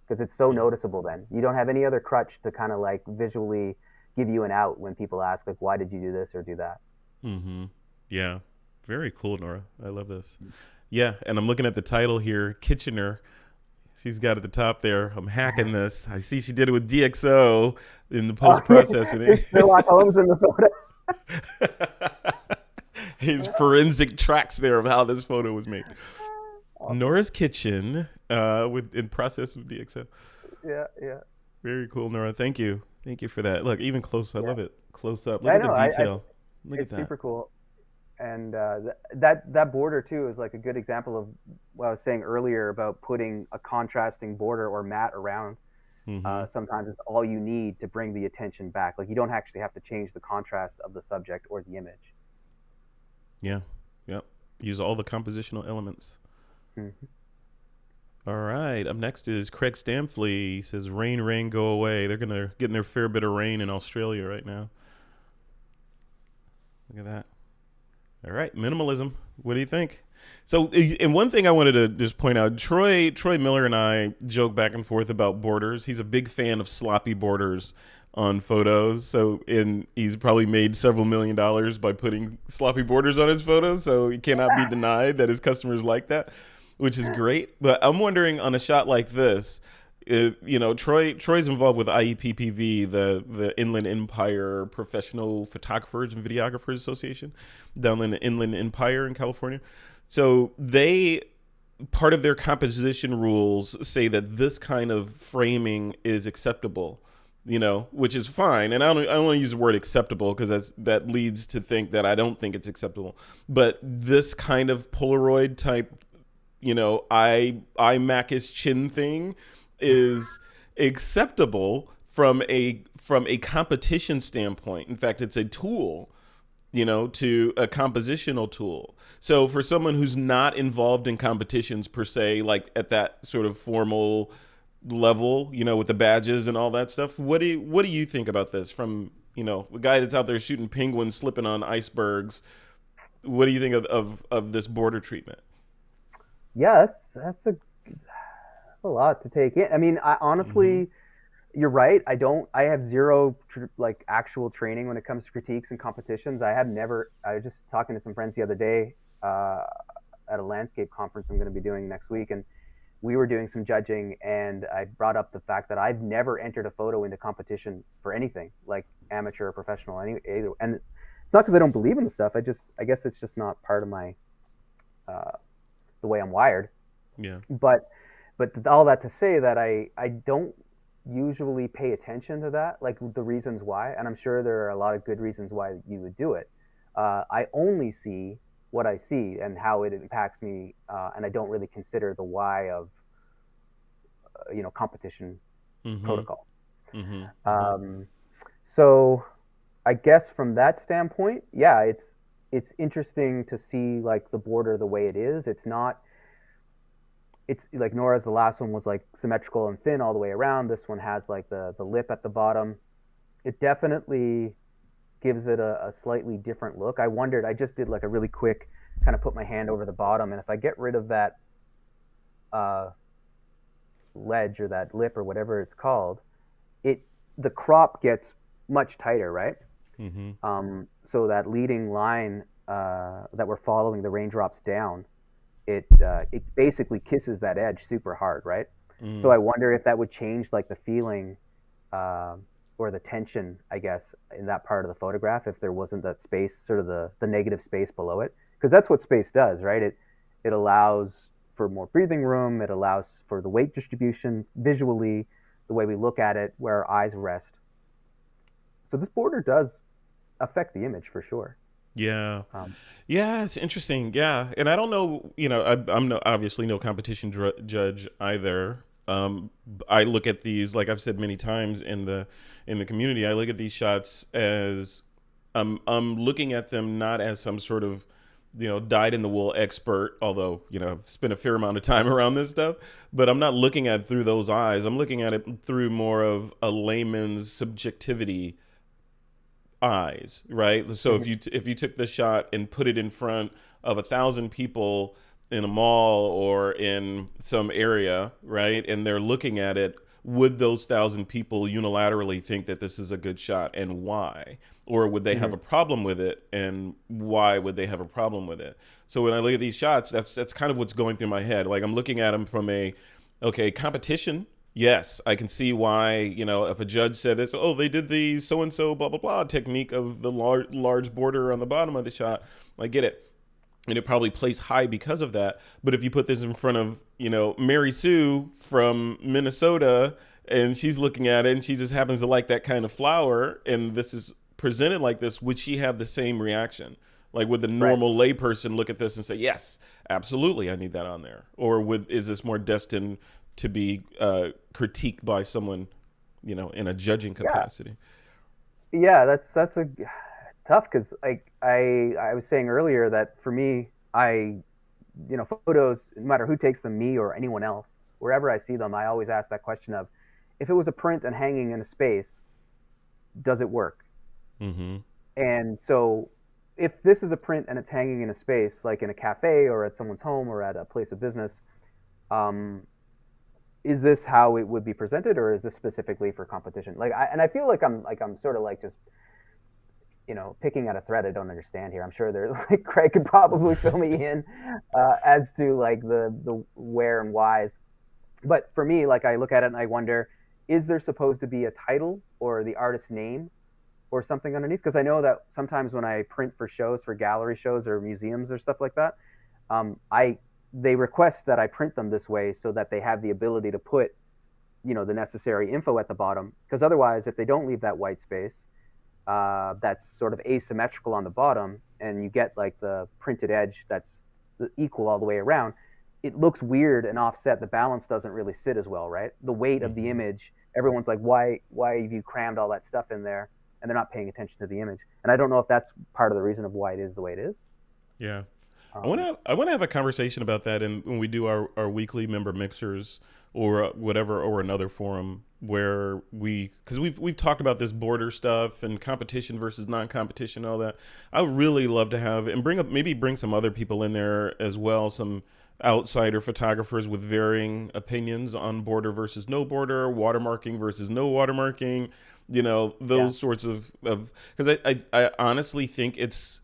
because it's so Yeah. noticeable. Then you don't have any other crutch to kind of like visually give you an out when people ask like, why did you do this or do that? Mm-hmm. Yeah. Very cool, Nora. I love this. Yeah, and I'm looking at the title here, Kitchener. She's got at the top there. I'm hacking this. I see she did it with DxO in the Oh, post processing. there's Sherlock Holmes in the photo. His forensic tracks there of how this photo was made. Awesome. Nora's kitchen with in process of DxO. Yeah, yeah, Very cool, Nora. Thank you for that. Look, even close. I yeah. love it. Close up. Look I at the know. detail. Look at It's that. super cool. And that border too is like a good example of what I was saying earlier about putting a contrasting border or mat around. Mm-hmm. Sometimes it's all you need to bring the attention back. Like you don't actually have to change the contrast of the subject or the image. Yeah. Yep. Use all the compositional elements. Mm-hmm. All right. Up next is Craig Stamfley. He says, "Rain, rain, go away." They're gonna getting their fair bit of rain in Australia right now. Look at that. All right, minimalism. What do you think? So, and one thing I wanted to just point out, Troy Miller and I joke back and forth about borders. He's a big fan of sloppy borders on photos. So, and he's probably made several $1 million by putting sloppy borders on his photos. So, it cannot be denied that his customers like that, which is great. But I'm wondering on a shot like this, Troy's involved with IEPPV, the Inland Empire Professional Photographers and Videographers Association, down in the Inland Empire in California. So part of their composition rules say that this kind of framing is acceptable, which is fine. And I don't want to use the word acceptable because that leads to think that I don't think it's acceptable. But this kind of Polaroid type, iMac chin thing is acceptable from a competition standpoint. In fact, it's a tool, to a compositional tool. So for someone who's not involved in competitions per se, like at that sort of formal level, with the badges and all that stuff, what do you think about this from, a guy that's out there shooting penguins, slipping on icebergs? What do you think of this border treatment? Yeah, that's a lot to take in. I mean, I Mm-hmm. honestly, you're right. I have zero like actual training when it comes to critiques and competitions. I was just talking to some friends the other day uh, at a landscape conference I'm going to be doing next week, and we were doing some judging, and I brought up the fact that I've never entered a photo into competition for anything, like amateur or professional. And it's not because I don't believe in the stuff. I guess it's just not part of my uh, the way I'm wired. Yeah. But all that to say that I don't usually pay attention to that, like the reasons why, and I'm sure there are a lot of good reasons why you would do it. I only see what I see and how it impacts me, and I don't really consider the why of competition Mm-hmm. protocol. Mm-hmm. Mm-hmm. Um, so I guess from that standpoint, yeah, it's interesting to see like the border the way it is. It's like Nora's, the last one was like symmetrical and thin all the way around. This one has like the lip at the bottom. It definitely gives it a slightly different look. I just did like a really quick kind of put my hand over the bottom, and if I get rid of that uh, ledge or that lip or whatever it's called, it the crop gets much tighter, right? Mm-hmm. So that leading line that we're following the raindrops down, it basically kisses that edge super hard, right? So Mm-hmm. I wonder if that would change like the feeling uh, or the tension, I guess, in that part of the photograph if there wasn't that space, sort of the negative space below it, because that's what space does, right? It allows for more breathing room. It allows for the weight distribution visually, the way we look at it, where our eyes rest. So this border does affect the image for sure. Yeah. Um, Yeah, it's interesting. Yeah, and I don't know. I'm obviously no competition judge either. I look at these, like I've said many times in the community. I look at these shots as I'm looking at them not as some sort of dyed in the wool expert. Although I've spent a fair amount of time around this stuff, but I'm not looking at it through those eyes. I'm looking at it through more of a layman's subjectivity eyes, right? So if you took the shot and put it in front of 1,000 people in a mall or in some area, right? And they're looking at it, would those 1,000 people unilaterally think that this is a good shot, and why? Or would they have a Hmm. problem with it, and why would they have a problem with it? So when I look at these shots, that's kind of what's going through my head. Like I'm looking at them from a, okay, competition. Yes, I can see why, if a judge said this, oh, they did the so and so blah blah blah technique of the large border on the bottom of the shot. I get it, and it probably placed high because of that. But if you put this in front of, Mary Sue from Minnesota, and she's looking at it and she just happens to like that kind of flower, and this is presented like this, would she have the same reaction? Like, would the Right. normal layperson look at this and say, yes, absolutely, I need that on there? Or is this more destined to be critiqued by someone, in a judging Yeah. capacity? Yeah. That's it's tough because like I was saying earlier that for me, photos, no matter who takes them, me or anyone else, wherever I see them, I always ask that question of, if it was a print and hanging in a space, does it work? Mm-hmm. And so, if this is a print and it's hanging in a space, like in a cafe or at someone's home or at a place of business, um, is this how it would be presented, or is this specifically for competition? I feel like I'm sort of like just picking at a thread I don't understand here. I'm sure there like Craig could probably fill me in as to like the where and whys. But for me, like I look at it and I wonder, is there supposed to be a title or the artist's name or something underneath? Because I know that sometimes when I print for shows, for gallery shows or museums or stuff like that, I they request that I print them this way so that they have the ability to put the necessary info at the bottom. Because otherwise, if they don't leave that white space, that's sort of asymmetrical on the bottom, and you get like the printed edge that's equal all the way around, it looks weird and offset. The balance doesn't really sit as well, right? The weight of the Mm-hmm. image, everyone's like, why have you crammed all that stuff in there? And they're not paying attention to the image. And I don't know if that's part of the reason of why it is the way it is. Yeah. Um, I want to have a conversation about that, and when we do our weekly member mixers or whatever, or another forum where because we've talked about this border stuff and competition versus non-competition, all that. I would really love to have, and bring some other people in there as well, some outsider photographers with varying opinions on border versus no border, watermarking versus no watermarking, yeah. those sorts of, because I honestly think it's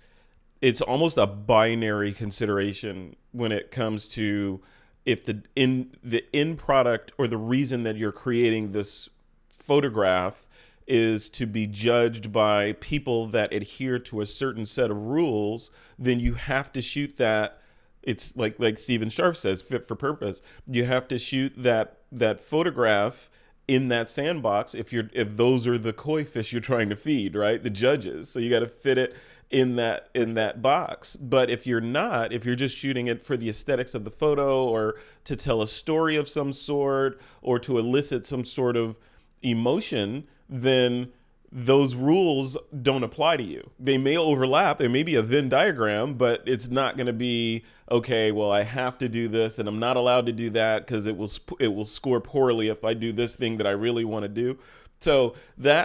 almost a binary consideration when it comes to, if the end product, or the reason that you're creating this photograph, is to be judged by people that adhere to a certain set of rules, then you have to shoot that. It's like Stephen Sharf says, fit for purpose. You have to shoot that photograph in that sandbox, if those are the koi fish you're trying to feed, right? The judges. So you got to fit it For in sure. that box. But if you're not, if you're just shooting it for the aesthetics of the photo, or to tell a story of some sort, or to elicit some sort of emotion, then those rules don't apply to you. They may overlap. There may be a Venn diagram, but it's not going to be, okay, well, I have to do this and I'm not allowed to do that because it will score poorly if I do this thing that I really want to do. So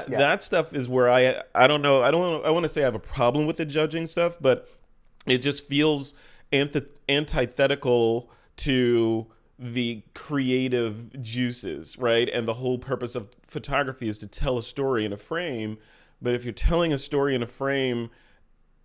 Yeah. that stuff is where I don't know. I want to say I have a problem with the judging stuff, but it just feels antithetical to the creative juices, right? And the whole purpose of photography is to tell a story in a frame. But if you're telling a story in a frame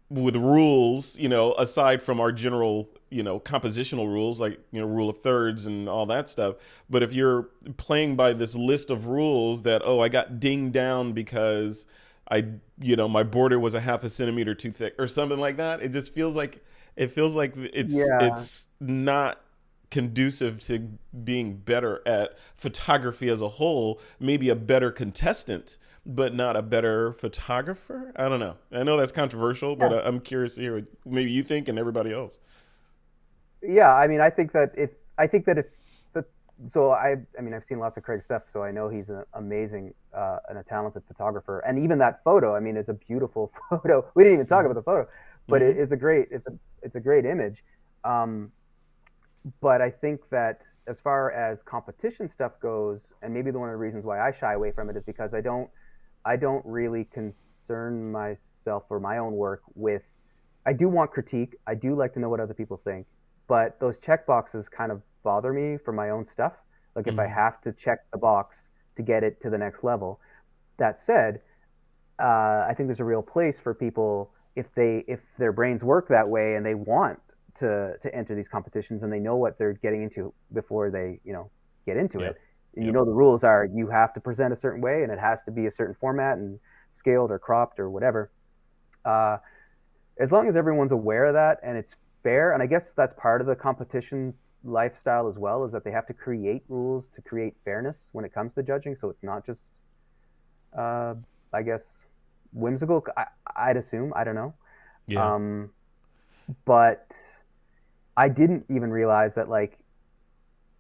with rules, aside from our general, compositional rules, like, rule of thirds and all that stuff. But if you're playing by this list of rules that, oh, I got dinged down because my border was a half a centimeter too thick or something like that, it feels like Yeah. it's not conducive to being better at photography as a whole. Maybe a better contestant, but not a better photographer. I don't know. I know that's controversial, but Yeah. I'm curious to hear what maybe you think and everybody else. Yeah. I mean, I think that if the, so I mean, I've seen lots of Craig's stuff, so I know he's an amazing and a talented photographer. And even that photo, I mean, it's a beautiful photo. We didn't even talk about Mm-hmm. the photo, but Mm-hmm. it's a great image. Um, but I think that as far as competition stuff goes, and maybe the one of the reasons why I shy away from it is because I don't really concern myself or my own work with. I do want critique. I do like to know what other people think, but those check boxes kind of bother me for my own stuff. Like if I Mm. have to check the box to get it to the next level. That said, I think there's a real place for people if their brains work that way and they want to enter these competitions and they know what they're getting into before they get into Yep. it. And Yep. the rules are you have to present a certain way and it has to be a certain format and scaled or cropped or whatever. Uh, as long as everyone's aware of that and it's fair, and I guess that's part of the competition's lifestyle as well, is that they have to create rules to create fairness when it comes to judging. So it's not just, uh, I guess, whimsical. I'd assume. I don't know. Yeah. Um, but I didn't even realize that like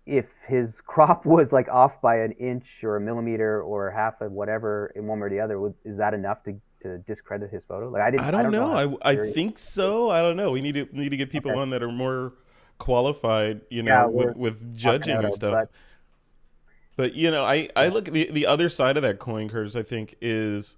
if his crop was like off by an inch or a millimeter or half of whatever in one way or the other, is that enough to discredit his photo? Like I I don't don't know know. how I serious. think so. I don't know. We need to get people Okay, on that are more qualified, yeah, we're with walking judging out and of, stuff. but But I yeah, look at the other side of that coin, Curtis. I think is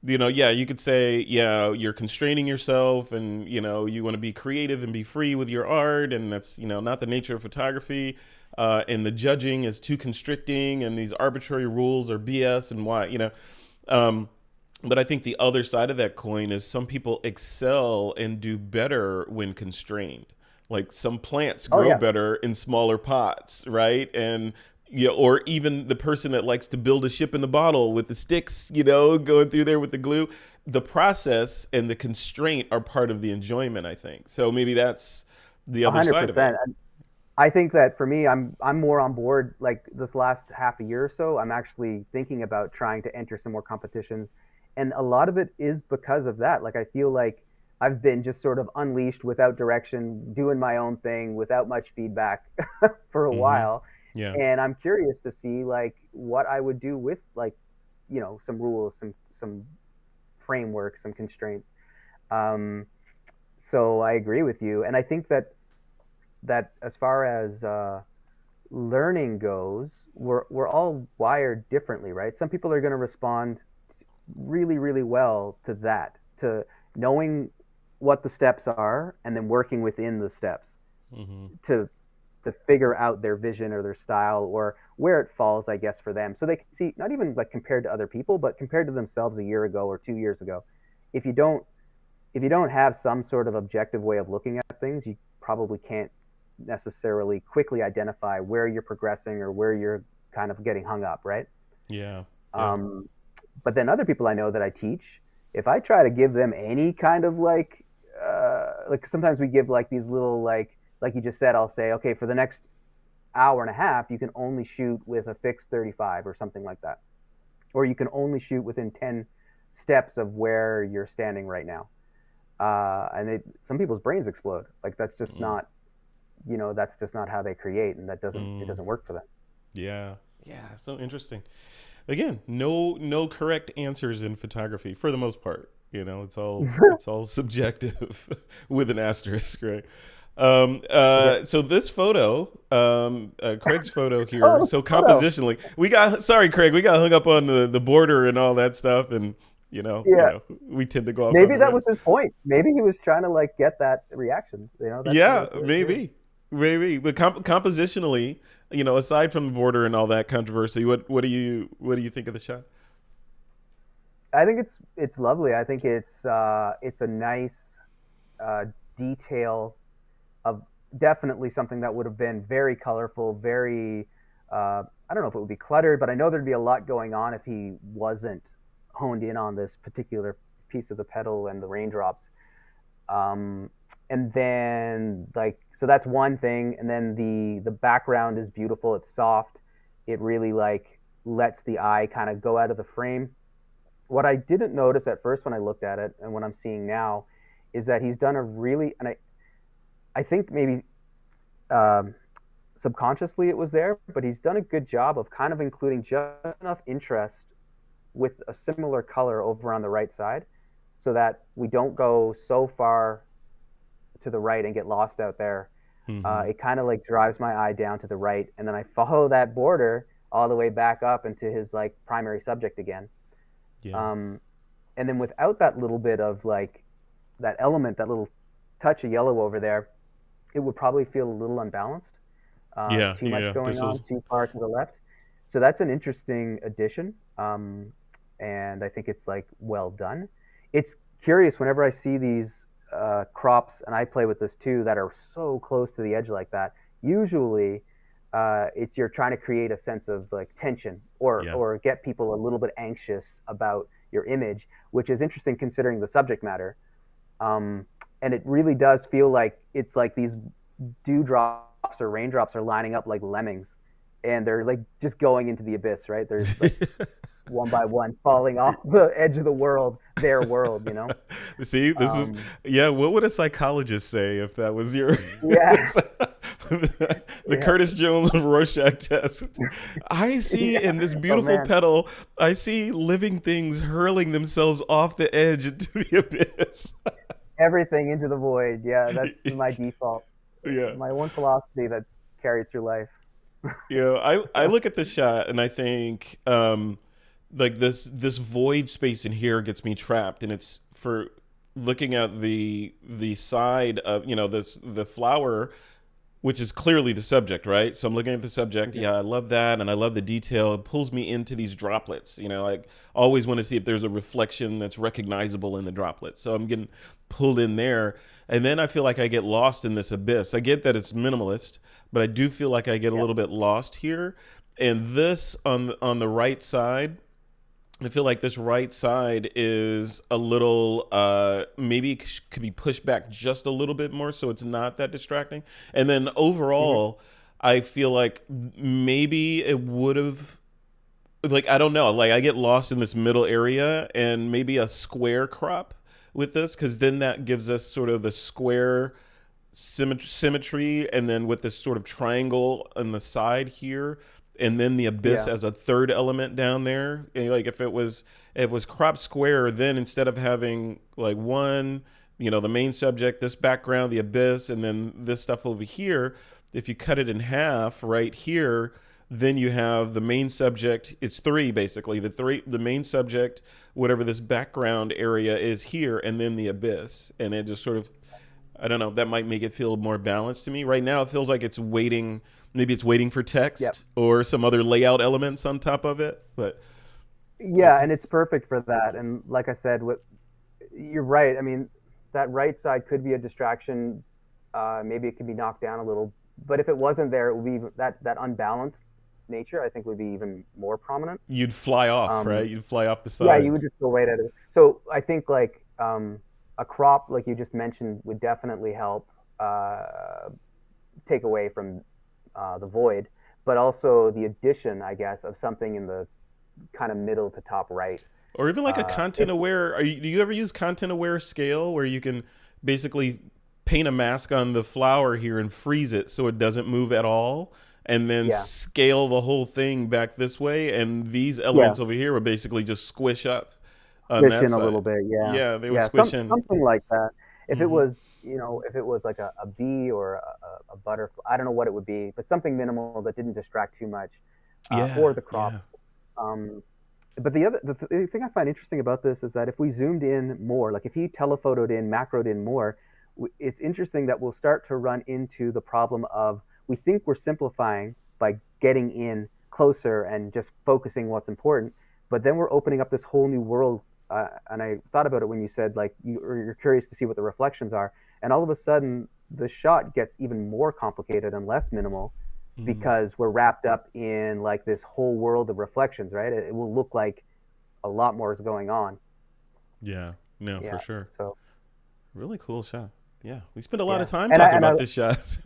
yeah, you could say, yeah, you're constraining yourself and, you want to be creative and be free with your art. And that's, not the nature of photography. And the judging is too constricting and these arbitrary rules are BS and why, Um, but I think the other side of that coin is some people excel and do better when constrained. Like some plants oh grow yeah, better in smaller pots, right? And or even the person that likes to build a ship in the bottle with the sticks, going through there with the glue. The process and the constraint are part of the enjoyment, I think. So maybe that's the other side of it. 100%. I think that for me, I'm more on board. Like this last half a year or so, I'm actually thinking about trying to enter some more competitions, and a lot of it is because of that. Like I feel like I've been just sort of unleashed without direction, doing my own thing without much feedback for a Mm-hmm. while, Yeah. and I'm curious to see like what I would do with like some rules, some framework, some constraints. Um, so I agree with you, and I think that as far as learning goes, we're all wired differently, right? Some people are going to respond really, really well to that, to knowing what the steps are and then working within the steps Mm-hmm. to figure out their vision or their style or where it falls, I guess, for them. So they can see not even like compared to other people, but compared to themselves a year ago or 2 years ago. If you don't if you don't have some sort of objective way of looking at things, you probably can't necessarily quickly identify where you're progressing or where you're kind of getting hung up, right? Yeah. Yeah. Um, but then other people I know that I teach, if I try to give them any kind of like sometimes we give like these little like you just said, I'll say, okay, for the next hour and a half, you can only shoot with a fixed 35 or something like that, or you can only shoot within 10 steps of where you're standing right now. Some people's brains explode. Like that's just Mm. not, that's just not how they create, and it Mm. doesn't work for them. Yeah. Yeah. So interesting. Again, no correct answers in photography for the most part. It's all subjective with an asterisk, right? Okay. So this photo, Craig's photo here. Oh, So photo. compositionally, sorry, Craig, we got hung up on the border and all that stuff, and Yeah. we tend to go off on Maybe the that rant. was his point. Maybe he was trying to like get that reaction. Yeah, That's weird. maybe. But compositionally, aside from the border and all that controversy, what do you think of the shot? I think it's lovely. I think it's a nice uh, detail of definitely something that would have been very colorful, very I don't know if it would be cluttered, but I know there'd be a lot going on if he wasn't honed in on this particular piece of the pedal and the raindrops. Um, and then like so that's one thing, and then the background is beautiful. It's soft. It really like lets the eye kind of go out of the frame. What I didn't notice at first when I looked at it, and what I'm seeing now, is that he's done a really, and I think maybe um, subconsciously it was there, but he's done a good job of kind of including just enough interest with a similar color over on the right side so that we don't go so far to the right and get lost out there. Mm-hmm. It kind of like drives my eye down to the right, and then I follow that border all the way back up into his like primary subject again. Yeah. Um, and then without that little bit of like that element, that little touch of yellow over there, it would probably feel a little unbalanced. Yeah, Too much yeah. going There's on, those. too far to the left. So that's an interesting addition, and I think it's like well done. It's curious whenever I see these crops, and I play with this too, that are so close to the edge like that. Usually, it's you're trying to create a sense of like tension, Yeah. or get people a little bit anxious about your image, which is interesting considering the subject matter. Um, and it really does feel like it's like these dewdrops or raindrops are lining up like lemmings, and they're like just going into the abyss, right? There's like one by one falling off the edge of the world, their world, you know? See, this is Um, yeah. What would a psychologist say if that was your yeah, the yeah, Curtis Jones of Rorschach test? I see yeah. in this Oh beautiful man, petal, I see living things hurling themselves off the edge into the abyss. everything into the void. Yeah, that's my default, Yeah. my one philosophy that's carried through life. I look at this shot and I think like this void space in here gets me trapped, and it's for looking at the side of this the flower, which is clearly the subject, right? So I'm looking at the subject. Mhm. Yeah, I love that, and I love the detail. It pulls me into these droplets. Like always want to see if there's a reflection that's recognizable in the droplets. So I'm getting pulled in there, and then I feel like I get lost in this abyss. I get that it's minimalist, but I do feel like I get a Yep. little bit lost here. And this on the right side, I feel like this right side is a little maybe could be pushed back just a little bit more so it's not that distracting. And then Mhm. overall, I feel like maybe it would have like I don't know, like I get lost in this middle area and maybe a square crop with this cuz then that gives us sort of the square symmetry, and then with this sort of triangle on the side here, and then the abyss Yeah. as a third element down there. And like if it was cropped square, then instead of having like one, the main subject, this background, the abyss, and then this stuff over here, if you cut it in half right here, then you have the main subject. It's three basically. The main subject, whatever this background area is here, and then the abyss, and it just sort of, I don't know. That might make it feel more balanced to me. Right now, it feels like it's waiting. Maybe it's waiting for Yep. text or some other layout elements on top of it. But Yeah, okay, and it's perfect for that. And like I said, what you're right. I mean, that right side could be a distraction. Maybe it could be knocked down a little. But if it wasn't there, it would be that unbalanced nature. I think would be even more prominent. you'd fly off, right? Um, You'd fly off the yeah, you would side. just go right at it. So I think like a crop, like you just mentioned, would definitely help take away from the void, but also the addition, I guess, of something in the kind of middle to top right. Or even like a If content aware. Do you ever use content aware scale where you can basically paint a mask on the flower here and freeze it so it doesn't move at all? And then Yeah, scale the whole thing back this way, and these yeah, elements over here would basically just squish up on squish that in a little side. bit. Yeah, Yeah, they would yeah, squish in. something like that. If it Hmm. was, if it was like a bee or a butterfly, I don't know what it would be, but something minimal that didn't distract too much, or Yeah, the crop. yeah. Um, but the thing I find interesting about this is that if we zoomed in more, like if he telephotoed in, macroed in more, it's interesting that we'll start to run into the problem of we think we're simplifying by getting in closer and just focusing what's important, but then we're opening up this whole new world. And I thought about it when you said like you're curious to see what the reflections are, and all of a sudden the shot gets even more complicated and less minimal Mm, because we're wrapped up in like this whole world of reflections, right? It will look like a lot more is going on. yeah, no, for Yeah. sure. So Really cool shot. Yeah, we spent a lot of yeah, time and I talking and I, about this shot.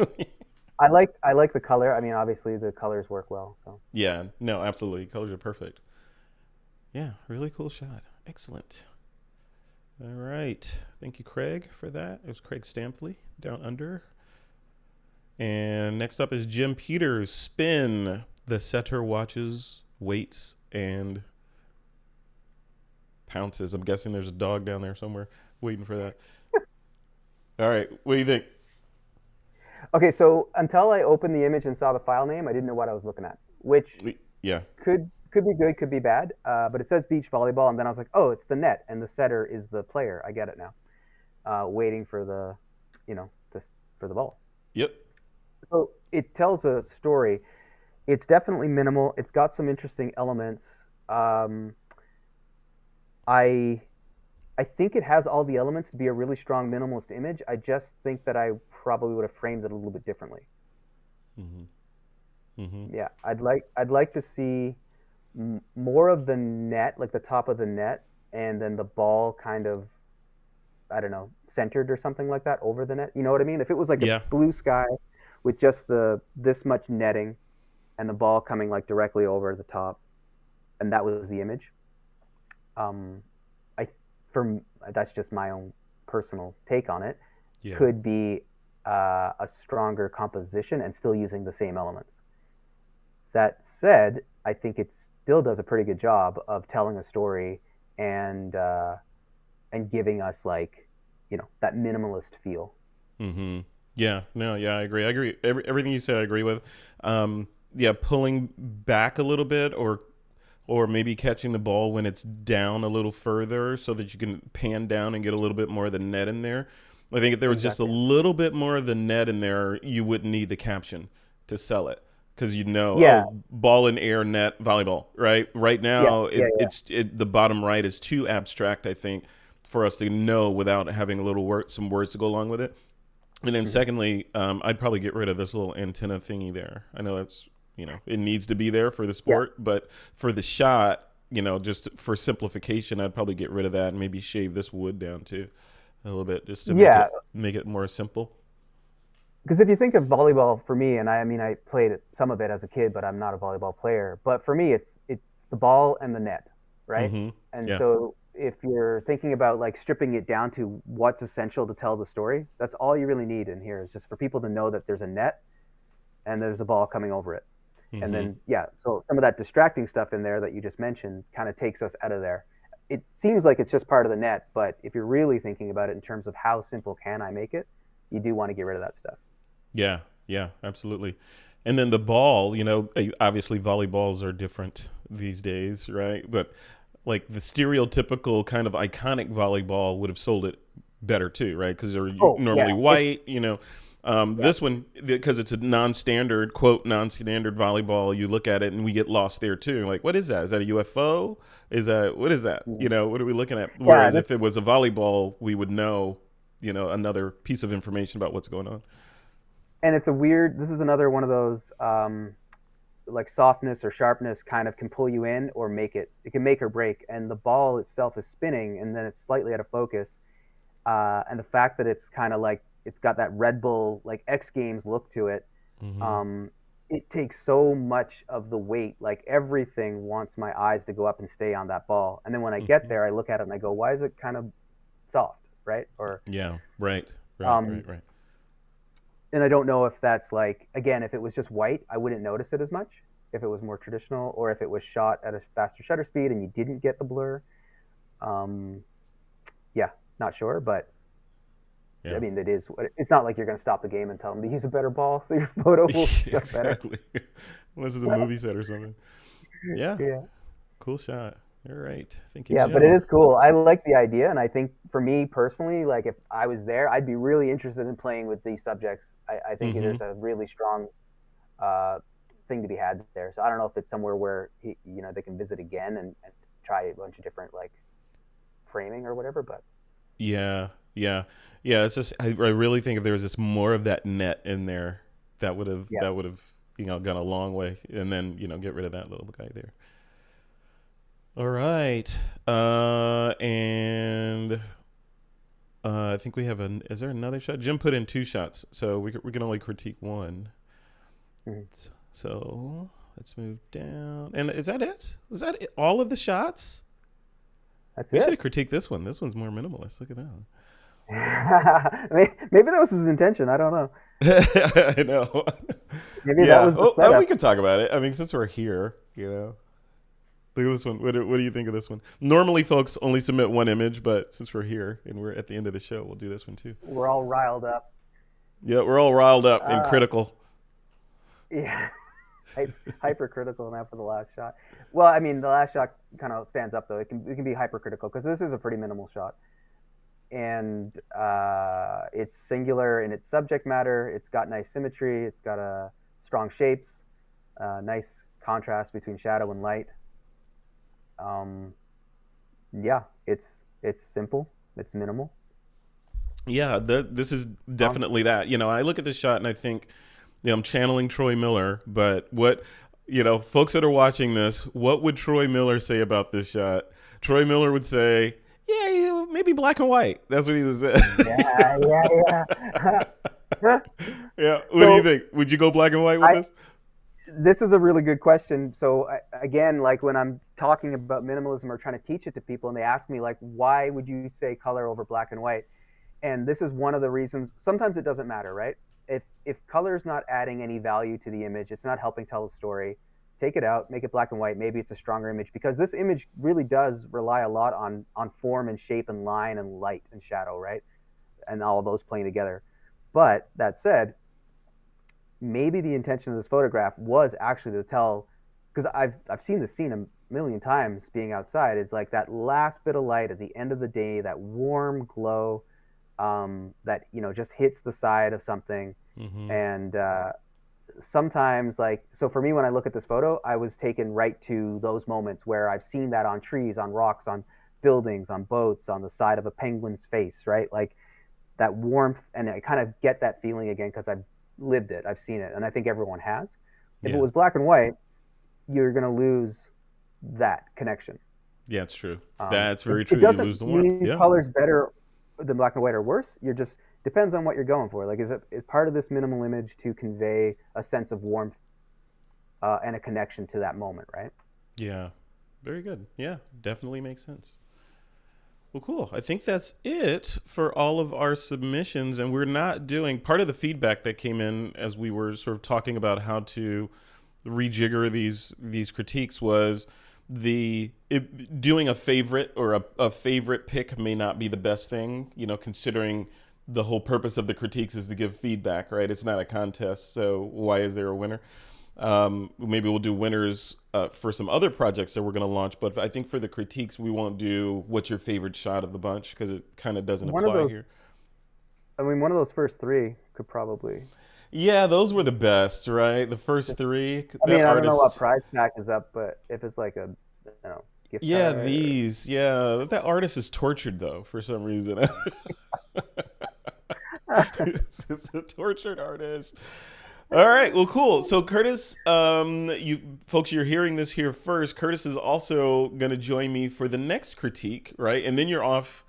I like the color. I mean, obviously the colors work well. So Yeah, no, absolutely. Colors are perfect. Yeah, really cool shot. Excellent. All right. Thank you, Craig, for that. It was Craig Stampley, Down Under. And next up is Jim Peters, Spin. The setter watches, waits, and pounces. I'm guessing there's a dog down there somewhere waiting for that. All right. What do you think? okay, so until I opened the image and saw the file name, I didn't know what I was looking at, which Yeah. could be good, could be bad. But it says beach volleyball, and then I was like, oh, it's the net, and the setter is the player. I get it now. Waiting for the, you know, this for the ball. Yep. So it tells a story. It's definitely minimal. It's got some interesting elements. Um, I I think it has all the elements to be a really strong minimalist image. I just think that I probably would have framed it a little bit differently. Hmm. Hmm. Yeah, I'd like to see more of the net, like the top of the net, and then the ball kind of, I don't know, centered or something like that over the net. You know what I mean? If it was like a Yeah. blue sky with just the this much netting and the ball coming like directly over the top, and that was the image. Um, I for That's just my own personal take on it. Yeah. Could be a stronger composition and still using the same elements. That said, I think it still does a pretty good job of telling a story and and giving us like, that minimalist feel. Hmm. Yeah. No. Yeah. I agree. I agree. Everything you said, I agree with. Yeah. Pulling back a little bit, or maybe catching the ball when it's down a little further, so that you can pan down and get a little bit more of the net in there. I think if there was just a Exactly. little bit more of the net in there, you wouldn't need the caption to sell it, because Yeah, oh, ball in air, net, volleyball. Right yeah, now, yeah, yeah. the bottom right is too abstract, I think, for us to know without having a little some words to go along with it. And then Hmm. secondly, I'd probably get rid of this little antenna thingy there. I know that's, it needs to be there for the Yeah, sport, but for the shot, just for simplification, I'd probably get rid of that and maybe shave this wood down too a little bit, just to yeah. make it more simple. Because if you think of volleyball for me, and I mean I played some of it as a kid, but I'm not a volleyball player. But for me, it's the ball and the net, right? Mm-hmm. And Yeah. so if you're thinking about like stripping it down to what's essential to tell the story, that's all you really need in here is just for people to know that there's a net and there's a ball coming over it. And Mm-hmm. then yeah, so some of that distracting stuff in there that you just mentioned kind of takes us out of there. It seems like it's just part of the net, but if you're really thinking about it in terms of how simple can I make it, you do want to get rid of that stuff. Yeah. Yeah. Absolutely. And then the ball, obviously volleyballs are different these days, right? But like the stereotypical kind of iconic volleyball would have sold it better too, right? Because they're Oh normally yeah, it's white. yeah. This one, because it's a non-standard, quote, non-standard volleyball, you look at it and we get lost there too. Like, what is that? Is that a UFO? What is that? Mhm. What are we looking at? Yeah, Whereas if it was a volleyball, we would know, another piece of information about what's going on. and it's a weird. This is another one of those like softness or sharpness kind of can pull you in or make it. It can make or break. And the ball itself is spinning, and then it's slightly out of focus. And the fact that it's kind of like it's got that Red Bull like X Games look to it. Mm-hmm. Um, it takes so much of the weight. Like everything wants my eyes to go up and stay on that ball. And then when I get Mm-hmm. there, I look at it and I go, why is it kind of soft, right? Or Yeah. Right. Right. um, Right. Right. and I don't know if that's like again, if it was just white, I wouldn't notice it as much. If it was more traditional, or if it was shot at a faster shutter speed and you didn't get the blur, um, yeah, not sure. But I Yeah. mean, it is. It's not like you're going to stop the game and tell them to use a better ball so your photo will look better. Exactly. Unless it's a movie set or something. Yeah. Yeah, Cool shot. All right. Thank you, yeah, but it Jim. is cool. I like the idea, and I think for me personally, like if I was there, I'd be really interested in playing with these subjects. I think Mm-hmm. there's a really strong uh, thing to be had there. So I don't know if it's somewhere where they can visit again and try a bunch of different like framing or whatever. But Yeah. Yeah. Yeah. It's just I really think if there was just more of that net in there, yeah, that would have gone a long way. And then get rid of that little guy there. All right. And I think we have an. Is there another shot? Jim put in two shots, so we can only critique one. mhm. So let's move down. And is that it? Is that it? All of the shots? That's We should it. have critiqued this one. This one's more minimalist. Look at Maybe that was his intention. I don't know. that. I know. Maybe that Yeah. was the Oh, setup. we could talk about it. I mean, since we're here. Look at this one. What do you think of this one? Normally, folks only submit one image, but since we're here and we're at the end of the show, we'll do this one too. We're all riled up. Yeah, we're all riled up and Uh, critical. yeah, hypercritical now for the last shot. Well, I mean, the last shot kind of stands up though. It can be hypercritical because this is a pretty minimal shot. and it's singular in its subject matter. It's got nice symmetry. It's got strong shapes, nice contrast between shadow and light. Um, yeah, it's simple. It's minimal. Yeah, this is Um, definitely that. I look at this shot and I think, I'm channeling Troy Miller, but what, folks that are watching this, what would Troy Miller say about this shot? Troy Miller would say, yeah, maybe black and white. That's what he would say. yeah, yeah, yeah. Yeah. What do you So think? Would you go black and white with I this? this is a really good question. So again, like when I'm talking about minimalism or trying to teach it to people, and they ask me like, why would you say color over black and white? And this is one of the reasons. Sometimes it doesn't matter, right? If color is not adding any value to the image, it's not helping tell a story. Take it out, make it black and white. Maybe it's a stronger image because this image really does rely a lot on form and shape and line and light and shadow, right? And all of those playing together. But that said, maybe the intention of this photograph was actually to tell, because I've seen the scene a million times being outside, is like that last bit of light at the end of the day, that warm glow, that just hits the side of something. Mm-hmm. And sometimes, like, so for me, when I look at this photo, I was taken right to those moments where I've seen that on trees, on rocks, on buildings, on boats, on the side of a penguin's face, right? Like that warmth, and I kind of get that feeling again because I've lived it, I've seen it, and I think everyone has. If it Yeah. was black and white, you're going to lose that connection. Yeah, it's true. Um, That's it, very true. it You doesn't lose the warmth. mean Yeah. color's better than black and white or worse. You're just depends on what you're going for. Like, is part of this minimal image to convey a sense of warmth and a connection to that moment, right? Yeah. Very good. Yeah, definitely makes sense. Well, cool. I think that's it for all of our submissions. And we're not doing part of the feedback that came in as we were sort of talking about how to rejigger these critiques was doing a favorite or a favorite pick may not be the best thing, considering the whole purpose of the critiques is to give feedback, right? It's not a contest. So why is there a winner? Maybe we'll do winners for some other projects that we're going to launch. But I think for the critiques, we won't do what's your favorite shot of the bunch because it kind of doesn't One of apply those, here. I mean, one of those first three could probably. Yeah, those were the best, right? The first three, I that mean, I don't know what artist. price tag is up, but if it's like a, gift Yeah, card. these. Yeah, that artist is tortured though for some reason. It's a tortured artist. All right, well, cool. So Curtis, you folks, you're hearing this here first. Curtis is also going to join me for the next critique, right? And then you're off,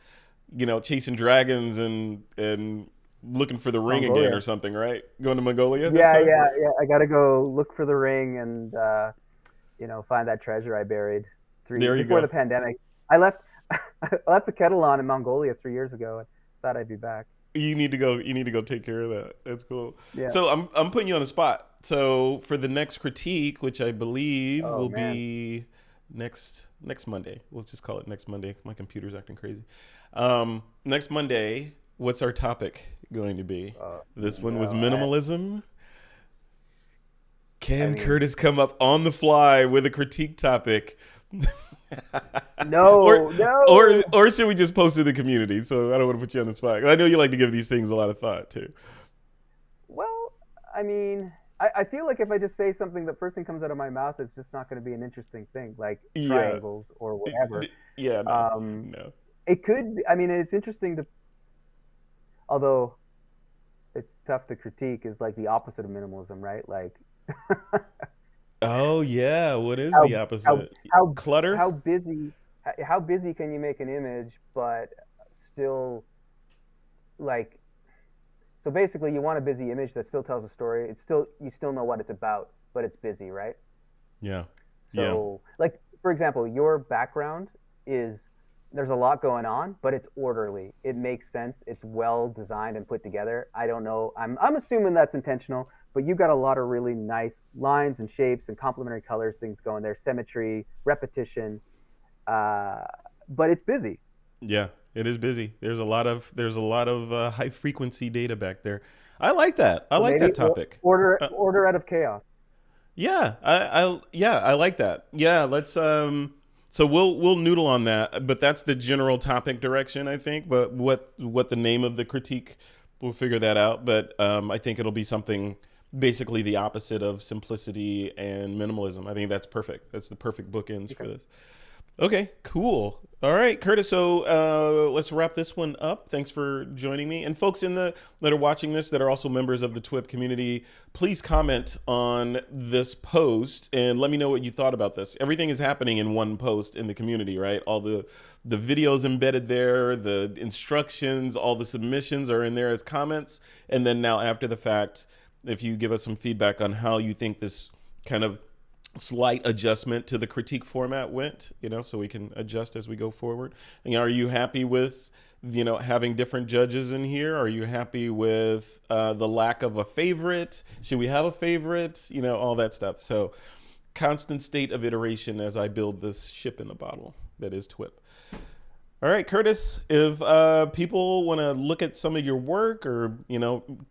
chasing dragons and looking for the ring again Mongolia. or something, right? Going to Mongolia this Yeah, time. yeah, yeah. I gotta go look for the ring and find that treasure I buried three There you before the go. pandemic. I left I left the kettle on in Mongolia 3 years ago. And thought I'd be back. You need to go. You need to go take care of that. That's cool. Yeah. So I'm putting you on the spot. So for the next critique, which I believe Oh will man. be next Monday. We'll just call it next Monday. My computer's acting crazy. Next Monday, what's our topic going to be? This one was No. minimalism. I Can mean, Curtis come up on the fly with a critique topic? or no, no. or should we just post it in the community? So I don't want to put you on the spot. I know you like to give these things a lot of thought too. Well, I mean, I feel like if I just say something, the first thing comes out of my mouth is just not going to be an interesting thing, like Yeah. triangles or whatever. Yeah, no. Um, No. it could. I mean, it's interesting to, although it's tough to critique, is like the opposite of minimalism, right? Like Oh yeah, what is how the how opposite? how Clutter? how busy can you make an image, but still like so basically you want a busy image that still tells a story. It's still you still know what it's about, but it's busy, right? Yeah. Yeah. So, like for example, your background is there's a lot going on, but it's orderly. It makes sense. It's well designed and put together. I don't know. I'm assuming that's intentional, but you got a lot of really nice lines and shapes and complementary colors, things going there, symmetry, repetition. Uh, but it's busy. Yeah. It is busy. There's a lot of high frequency data back there. I like that. I So like maybe that topic. Uh, order out of chaos. yeah. I like that. Yeah, let's So we'll noodle on that, but that's the general topic direction, I think. But what the name of the critique, we'll figure that out. But I think it'll be something basically the opposite of simplicity and minimalism. I think that's perfect. That's the perfect bookends for this. Okay, cool. All right, Curtis. So let's wrap this one up. Thanks for joining me. And folks that are watching this that are also members of the TWIP community, please comment on this post and let me know what you thought about this. Everything is happening in one post in the community, right? All the videos embedded there, the instructions, all the submissions are in there as comments. And then now after the fact, if you give us some feedback on how you think this kind of slight adjustment to the critique format went, so we can adjust as we go forward. And are you happy with, having different judges in here? Are you happy with the lack of a favorite? Should we have a favorite? All that stuff. So constant state of iteration as I build this ship in the bottle that is TWIP. All right, Curtis, if people want to look at some of your work or,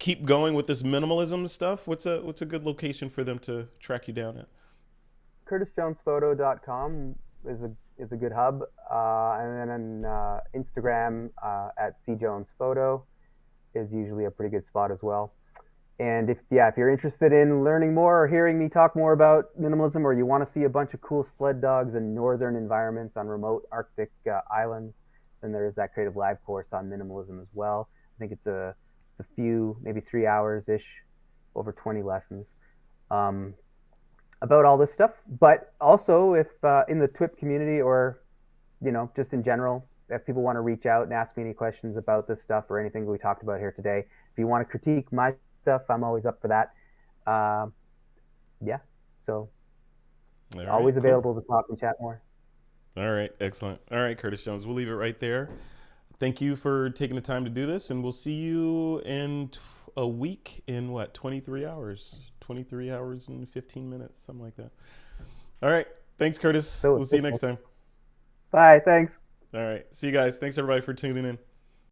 keep going with this minimalism stuff, what's a good location for them to track you down at? CurtisJonesPhoto.com is a good hub, and then on Instagram at cjonesphoto is usually a pretty good spot as well. And if you're interested in learning more or hearing me talk more about minimalism, or you want to see a bunch of cool sled dogs in northern environments on remote Arctic islands, then there is that Creative Live course on minimalism as well. I think it's a few, maybe 3 hours ish, over 20 lessons. About all this stuff, but also if in the TWIP community or just in general, if people want to reach out and ask me any questions about this stuff or anything we talked about here today, if you want to critique my stuff, I'm always up for that. So always available to talk and chat more. All right, excellent. All right, Curtis Jones, we'll leave it right there. Thank you for taking the time to do this, and we'll see you in a week in 23 hours. 23 hours and 15 minutes, something like that. All right. Thanks, Curtis. We'll see you next time. Bye. Thanks. All right. See you guys. Thanks, everybody, for tuning in.